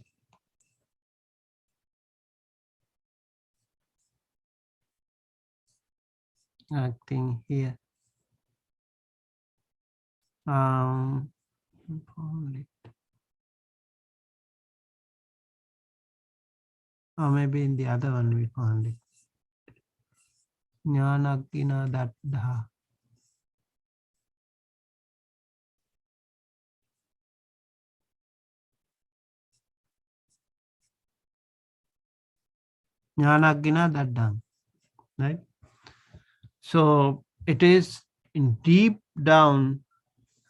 I think here. Or maybe in the other one we found it. Jnanagina daddha. Jnanagina daddha. Right? So it is in deep down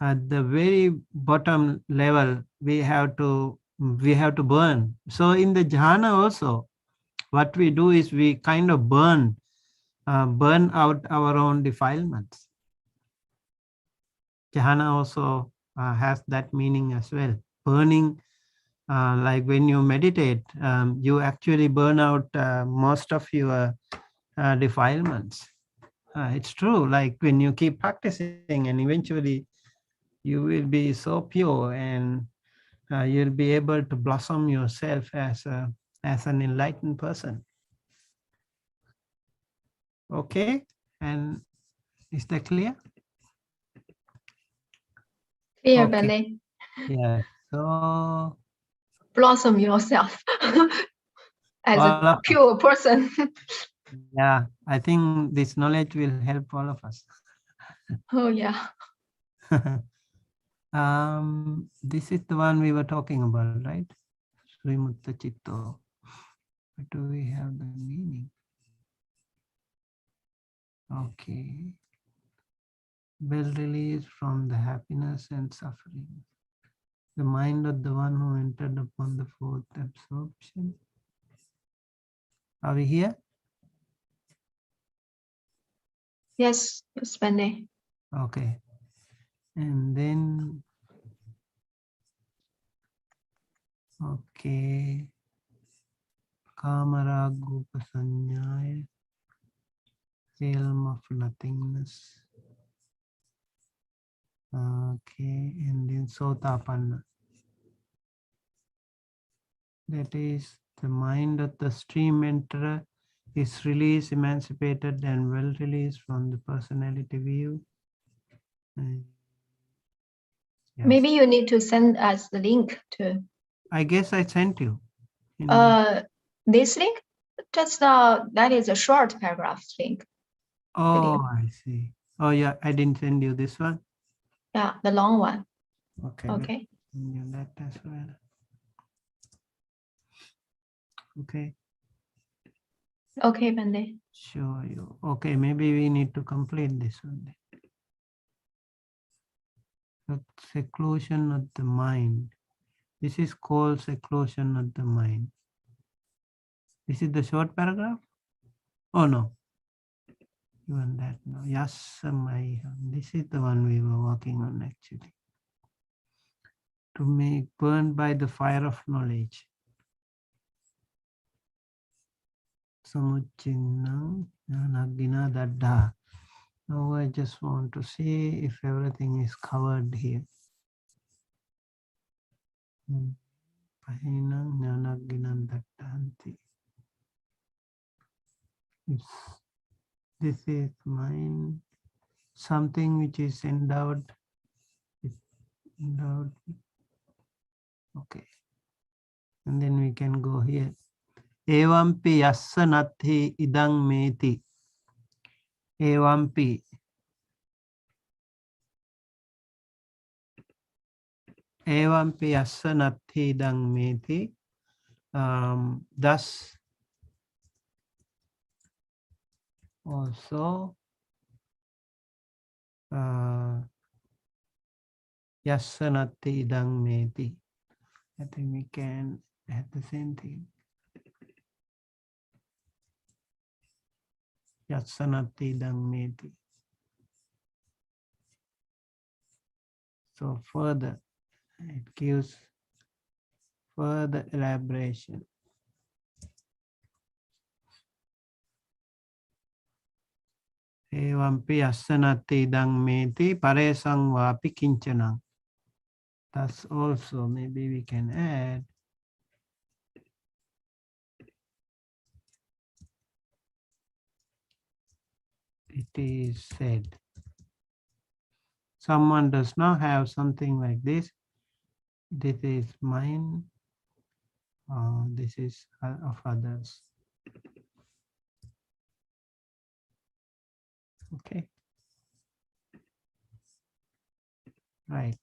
at the very bottom level, we have to burn. So in the jhana also, what we do is we kind of burn out our own defilements. Jhana also has that meaning as well. Burning, like when you meditate, you actually burn out most of your defilements. It's true, like when you keep practicing and eventually you will be so pure and you'll be able to blossom yourself as an enlightened person. Okay, and is that clear? Clear, Okay. Bene. Yeah. So Blossom yourself as a pure person. Yeah, I think this knowledge will help all of us. Oh yeah. This is the one we were talking about, right? Srimutta Chitto. Do we have the meaning? Okay. Well release from the happiness and suffering. The mind of the one who entered upon the 4th absorption. Are we here? Yes, Bene. Okay. And then Okay. Kamaragupa realm of nothingness. Okay, and then Sotapanna. That is the mind of the stream enterer is released, emancipated, and well released from the personality view. Yes. Maybe you need to send us the link to I guess I sent you. this link. Just that is a short paragraph link. Oh, I see. Oh, yeah, I didn't send you this one. Yeah, the long one. Okay. Okay. Send you that as well. Okay. Okay, Bande. Show you. Okay, maybe we need to complete this one. The seclusion of the mind. This is called seclusion of the mind. This is the short paragraph? Oh, no. Even that, no. Yasamaya. This is the one we were working on actually. To make burned by the fire of knowledge. Samuchinna Nagina Dadda. Now I just want to see if everything is covered here. Pahinang Nyanagina Daddanti. If this is mine, something which is endowed. Okay. And then we can go here. Evampi yassa nathi idang meti. Evampi. Evampi yassa nathi idang meti. Thus also yassa nathi idang meti. I think we can add the same thing. Yassa nathi idang meti. So further, it gives further elaboration. Evampi assanati idang meti paresang vapi kinchanang. That's also maybe we can add. It is said. Someone does not have something like this. This is mine. This is of others. Okay. Right.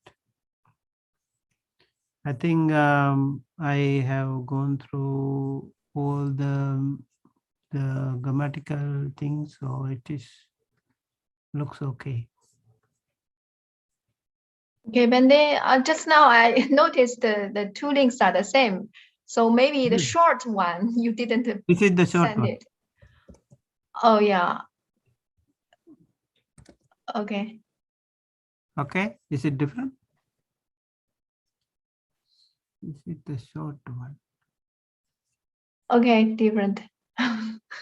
I think I have gone through all the grammatical things, so it is looks okay. Okay, Bande, just now I noticed the two links are the same. So maybe the short one, you didn't This is the short send one. it. Oh, yeah. Okay. Okay, is it different? This is the short one. Okay, different.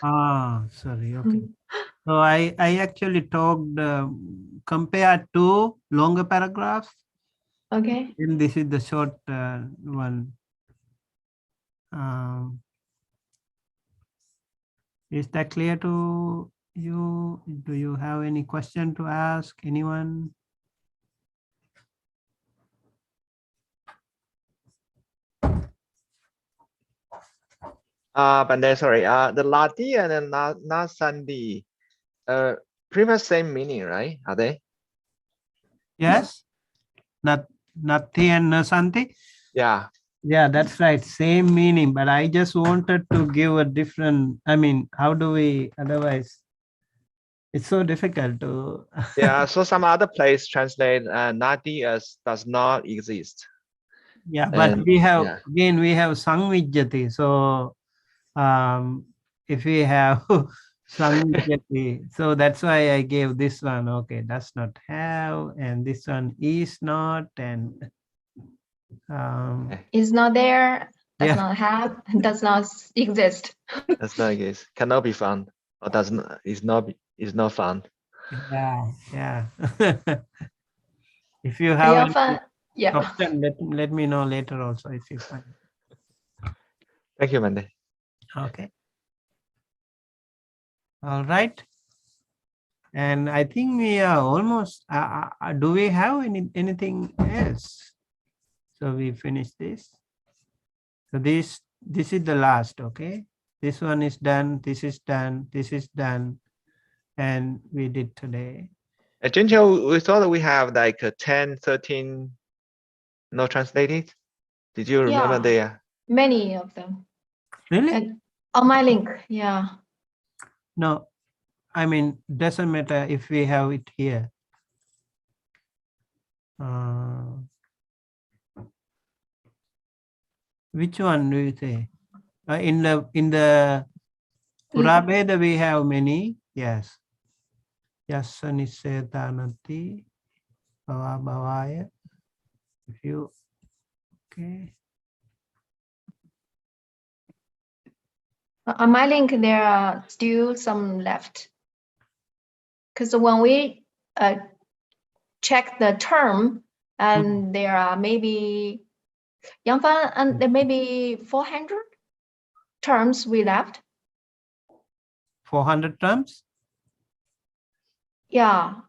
Sorry. Okay. So I actually talked compared to longer paragraphs. Okay. And this is the short one. Is that clear to you? Do you have any question to ask anyone? Bande, sorry. The Lati and the Nasandi, pretty much same meaning, right? Are they? Yes. Nati and Nasanti. Yeah. Yeah, that's right. Same meaning, but I just wanted to give a different. I mean, how do we otherwise? It's so difficult to. Yeah. So some other place translate Nati as does not exist. Yeah, but And, we have yeah. again we have Sangvijjati. So if we have Sangvijjati, so that's why I gave this one. Okay, does not have, and this one is not, and Is not there, does Yeah. not have, does not exist. That's not it. Cannot be found, or does not is not found. Yeah. If you have Yeah, any yeah. option, let me know later also if you find. Thank you, Monday. Okay. All right. And I think we are almost, do we have anything else? So we finish this. So this is the last, okay? This one is done, this is done, this is done. And we did today. Ginger, we thought we have like 10, 13 not translated. Did you remember Yeah, there? many of them. Really? And on my link, yeah. No, I mean, doesn't matter if we have it here. Which one do you say? In the Purabheda we have many. Yes. Yassa Nisetanati Bhava Bhavaya. If you okay. On my link, there are still some left. Because when we check the term, and there are maybe Yangfan, and there may be 400 terms we left. 400 terms? Yeah.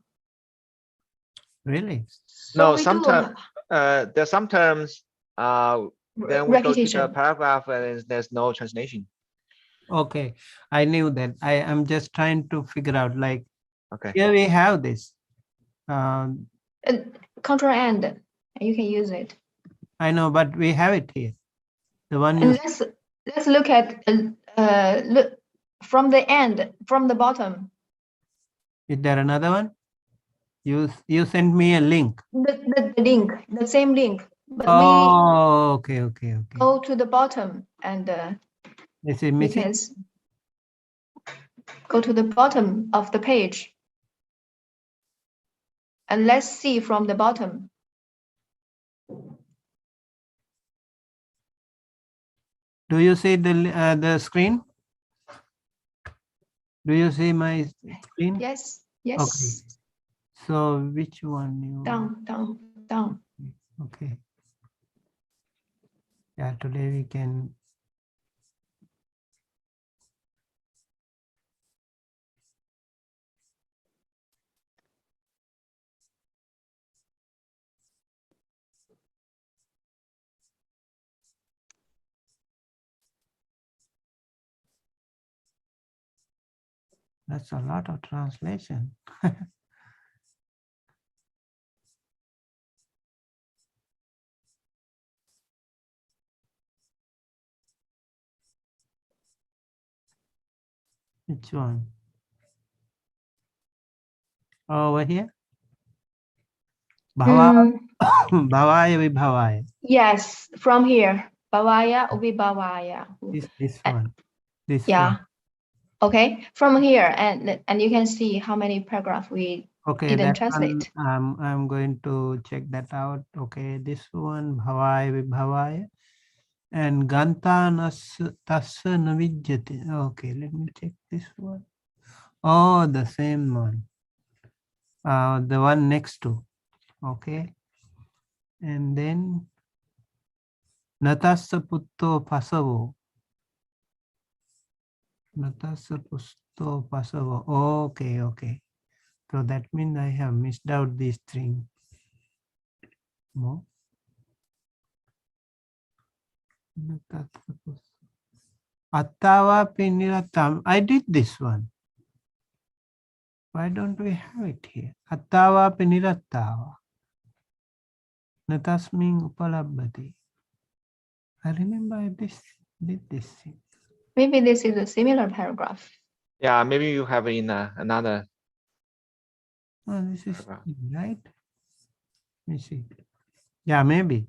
Really? So No, we sometimes there's some terms. Then we go to the repetition. paragraph and there's no translation. Okay, I knew that. I am just trying to figure out, like, Okay. here we have this. Control N, you can use it. I know, but we have it here. The one And you let's look at look from the end, from the bottom. is there another one? You sent me a link. The link, the same link. But Oh, okay. we go to the bottom and Is it we missing? can go to the bottom of the page. And let's see from the bottom. Do you see the screen? Do you see my screen? Yes, yes. Okay. So which one you? Down. Okay. Yeah, today we can. That's a lot of translation. Which one? Over here? Bhava, Bhavaya Vibhavaya. Yes, from here. Bhavaya Vibhavaya. This one. This Yeah. one. Okay, from here, and you can see how many paragraphs we Okay, didn't that translate. one, I'm going to check that out. Okay, this one, Bhavaya Vibhavaya. And Ganta Tassa Navijyati. Okay, let me check this one. Oh, the same one. The one next to. Okay. And then Natassa Putto Pasavo. Natassa Putto Pasavo. Okay. So that means I have missed out this string. More. Attava Piniratam. I did this one. Why don't we have it here? Attava Pinirattava. Natasming Upalabhati. I remember I did this thing. Maybe this is a similar paragraph. Yeah, maybe you have in another. Oh, this is right. Let me see. Yeah, maybe.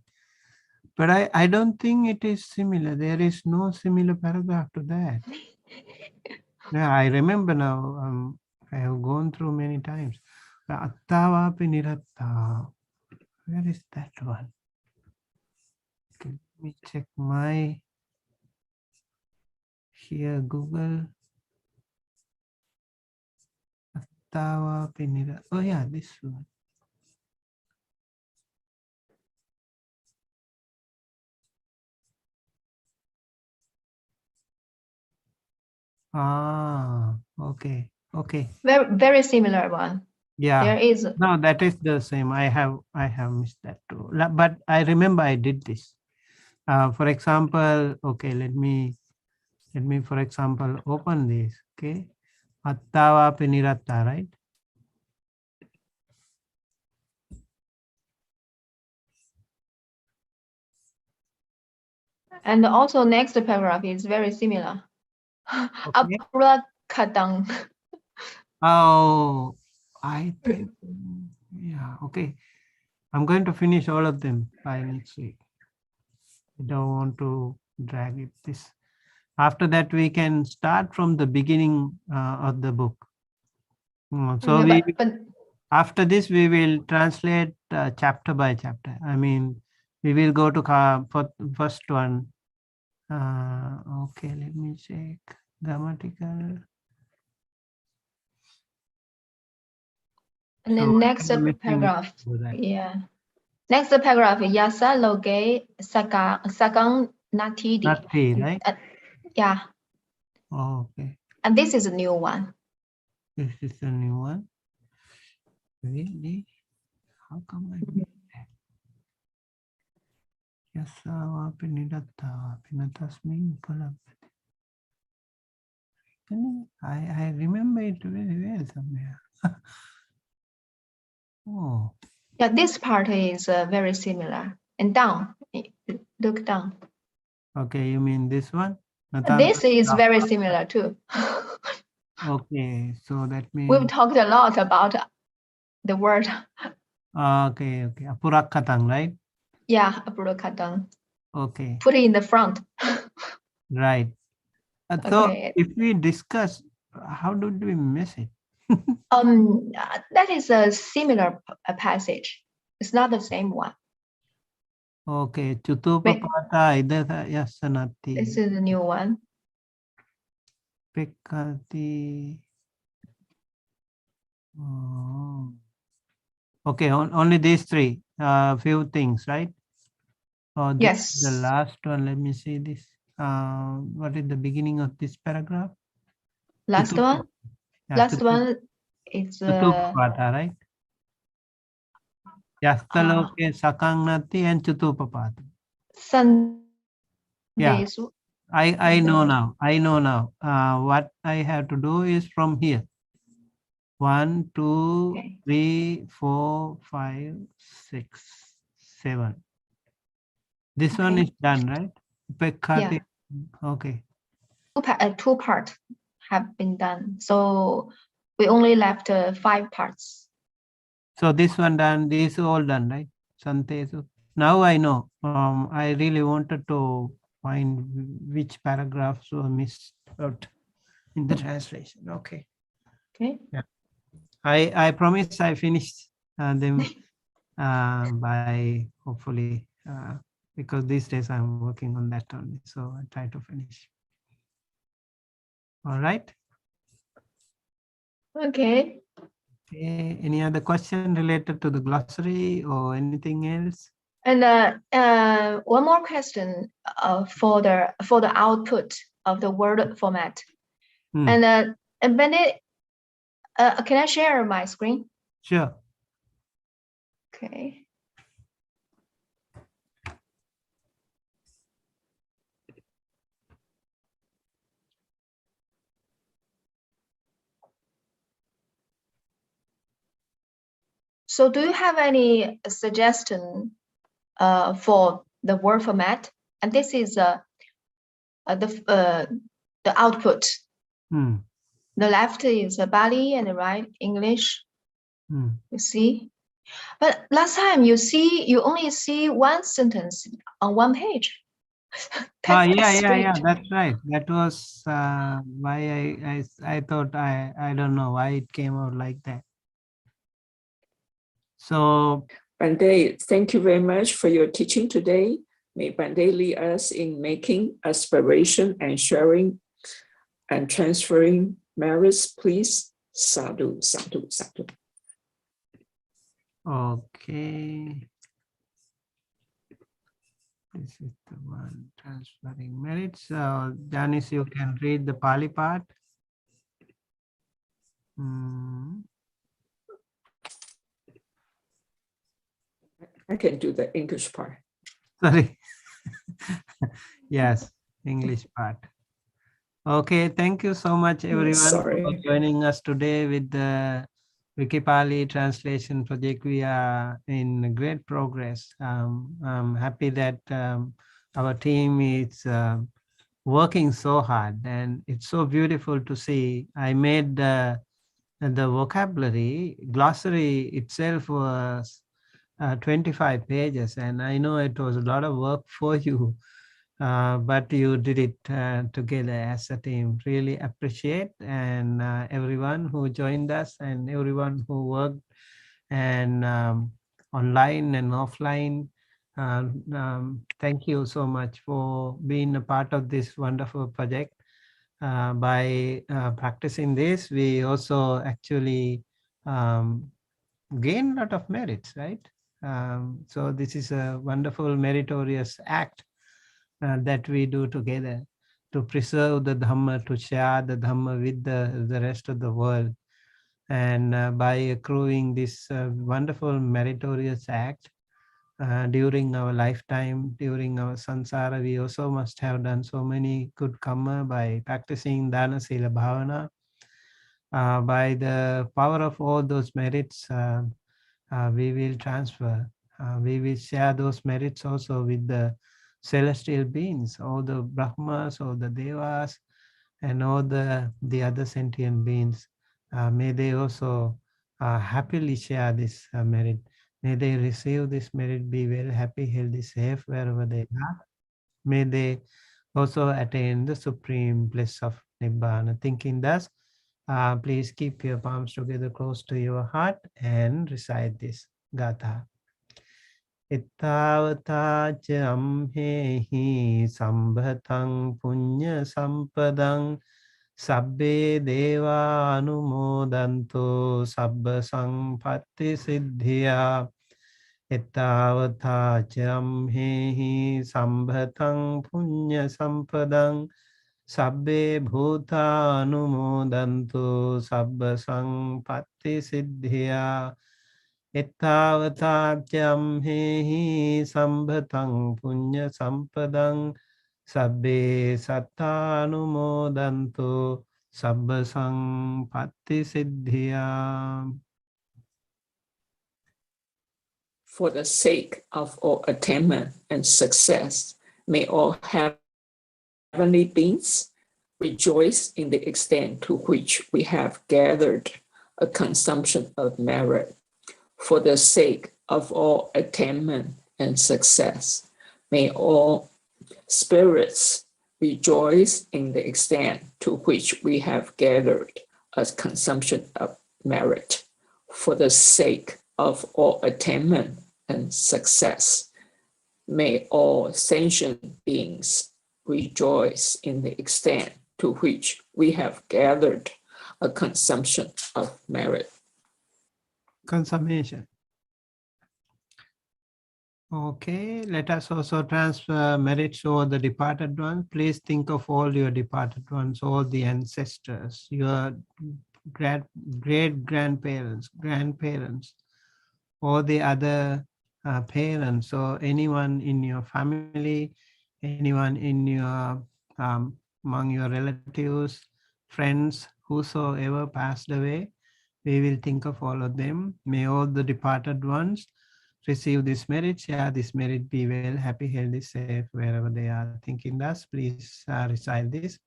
But I don't think it is similar. There is no similar paragraph to that. Yeah, I remember now. I have gone through many times. Attava Piniratta. Where is that one? Let me check my here Google. Attawa Pinira. Oh yeah, this one. Ah, okay, okay. Very similar one. Yeah. There is. No, that is the same. I have missed that too. But I remember I did this. For example, okay, let me for example open this. Okay, Attawa Piniratta, right? And also next paragraph is very similar. Okay. Aprakadang. Oh, I think, yeah, okay. I'm going to finish all of them by next week. I don't want to drag it this. After that, we can start from the beginning of the book. So Okay, we, after this, we will translate chapter by chapter. I mean, we will go to for first one. Okay, let me check grammatical. and So then next what am I missing paragraph. for that? Yeah. Next paragraph. Yasa loge sakang natidi. Nati, right? Yeah. Oh, okay. And this is a new one. This is a new one. Really? How come I missed that? Yasa Pinidata Pinatasmin Kalapati. I remember it very well somewhere. Oh. Yeah, this part is very similar. And down, look down. Okay, you mean this one? This is very similar too. Okay, so that means. We've talked a lot about the word. Okay, okay. Apurakatang, right? Yeah, apurukadang. Okay. Put it in the front. Right. So Okay. if we discuss, how did we miss it? That is a similar passage. It's not the same one. Okay, Chutupapata Idata Yasanati. This is a new one. Pekati. Oh. Okay, only these three, few things, right? Oh, this Yes. is the last one. Let me see this. What is the beginning of this paragraph? Last one. Yeah, Last one is Chutupapata, right? Yastaloke Sakangnati and Chutupapata. Yeah, I know now. I know now. What I have to do is from here. 1, 2, Okay. 3, 4, 5, 6, 7. This one is done, right? Pekati. Okay. Two parts have been done. So we only left 5 parts. So this one done, this all done, right? Santesu. Now I know. I really wanted to find which paragraphs were missed out in the translation. Okay. Okay. Yeah. I promise I finished them by hopefully because these days I'm working on that only. So I try to finish. All right. Okay. Okay. Any other question related to the glossary or anything else? And one more question for the output of the word format. And Bennett, can I share my screen? Sure. Okay. So do you have any suggestion for the word format? And this is the output. The left is Bali and the right English. You see, but last time you only see one sentence on one page. Yeah, that's right. That was why I thought I don't know why it came out like that. So Bande, thank you very much for your teaching today. May Bande lead us in making aspiration and sharing and transferring merits, please. Sadhu, sadhu, sadhu. Okay. This is the one transferring merits. Janice, you can read the Pali part. I can do the English part. Sorry. Yes, English part. Okay, thank you so much, everyone, Sorry. for joining us today with the WikiPali translation project. We are in great progress. I'm happy that our team is working so hard, and it's so beautiful to see. I made the vocabulary glossary itself was 25 pages, and I know it was a lot of work for you, but you did it together as a team. Really appreciate, and everyone who joined us and everyone who worked and online and offline. Thank you so much for being a part of this wonderful project. By practicing this, we also actually gain a lot of merits, right? So this is a wonderful meritorious act that we do together to preserve the Dhamma, to share the Dhamma with the rest of the world. And by accruing this wonderful meritorious act during our lifetime, during our samsara, we also must have done so many good karma by practicing Dana Sila Bhavana. By the power of all those merits, we will transfer. We will share those merits also with the celestial beings, all the Brahmas, all the Devas, and all the other sentient beings. May they also happily share this merit. May they receive this merit, be well, happy, healthy, safe wherever they are. May they also attain the supreme bliss of Nibbana. Thinking thus, please keep your palms together close to your heart and recite this Gatha. Ittavata amhehi sambhatang punya sampadang sabbe deva anumodanto sabba sampatti siddhya. Ittavata amhehi sambhatang punya sampadang sabbe bhuta anumodanto sabba sampatti siddhya. Ettavatatyam hehi sambhatang punya sampadang sabbe sattanumodanto sabba sampatti siddhya. For the sake of all attainment and success, may all heavenly beings rejoice in the extent to which we have gathered a consumption of merit. For the sake of all attainment and success, may all spirits rejoice in the extent to which we have gathered a consumption of merit. For the sake of all attainment and success, may all sentient beings rejoice in the extent to which we have gathered a consumption of merit. Consummation. Okay, let us also transfer merits over the departed ones. Please think of all your departed ones, all the ancestors, your great-grandparents, grandparents, or the other parents, or anyone in your family, anyone in your among your relatives, friends, whosoever passed away. We will think of all of them. May all the departed ones receive this merit, share this merit, be well, happy, healthy, safe, wherever they are. Thinking thus, please recite this.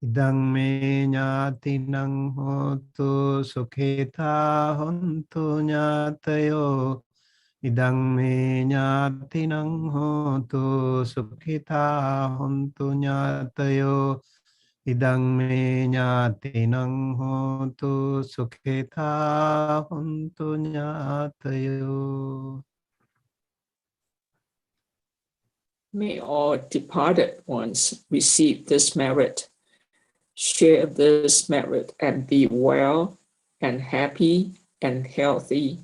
Idang me ñātinang hotu sukheta hontu ñātayo. Idang me ñātinang hotu sukheta hontu ñātayo. Idang me ñātinang hotu sukheta hontu ñātayo. May all departed ones receive this merit, share this merit, and be well and happy and healthy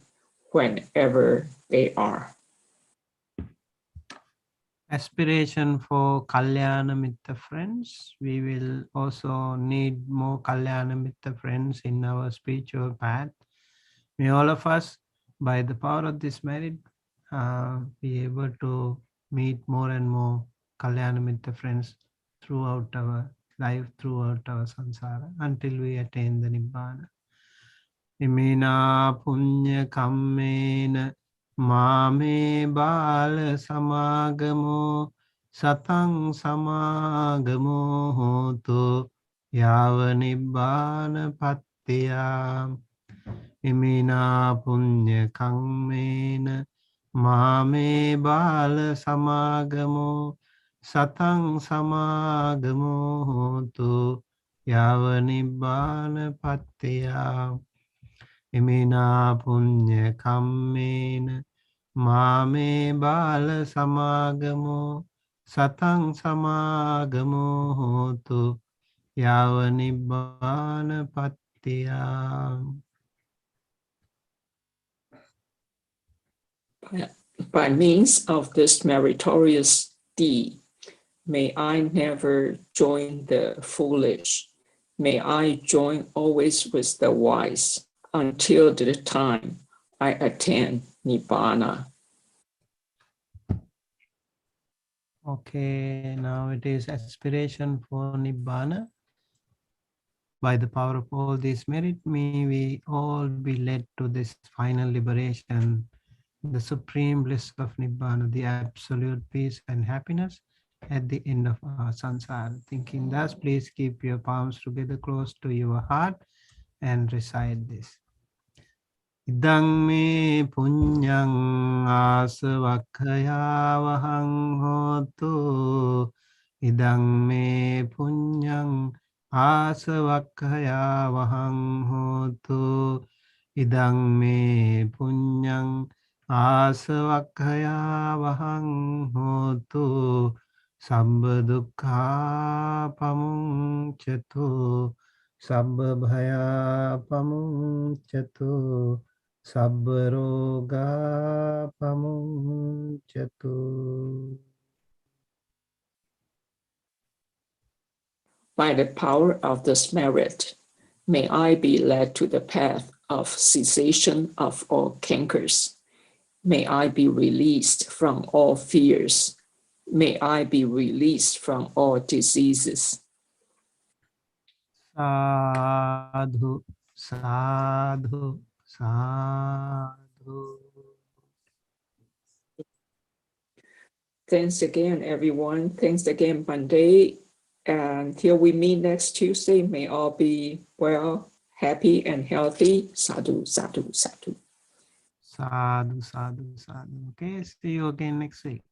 whenever they are. Aspiration for Kalyana Mitta friends. We will also need more Kalyana Mitta friends in our spiritual path. May all of us, by the power of this merit, be able to meet more and more Kalyana Mitta friends throughout our life, throughout our samsara, until we attain the Nibbana. Imina punya kammena mame bala samagamo satang samagamo hoto yava nibbana pattaya. Imina punya kammena mame bala samagamo satang samagamo hoto yava nibbana pattaya. Imina punya kammena mame bala samagamo satang samagamo hotu yava nibbana pattaya. By means of this meritorious deed, may I never join the foolish. May I join always with the wise until the time I attain Nibbana. Okay, now it is aspiration for Nibbana. By the power of all this merit, may we all be led to this final liberation, the supreme bliss of Nibbana, the absolute peace and happiness at the end of our samsara. Thinking thus, please keep your palms together close to your heart and recite this. Idang me punyang asavakkaya vahang hotu. Idang me punyang asavakkaya vahang hotu. Idang me punyang asavakkaya vahang hotu. Sambha dukkha pamuncatu. Sambha bhaya pamuncatu. Sabbaroga pamuncatu. By the power of this merit, may I be led to the path of cessation of all cankers. May I be released from all fears. May I be released from all diseases. Sadhu, sadhu, sadhu. Thanks again, everyone. Thanks again, Monday. And till we meet next Tuesday, may all be well, happy, and healthy. Sadhu, sadhu, sadhu. Sadhu, sadhu, sadhu. Okay, see you again next week.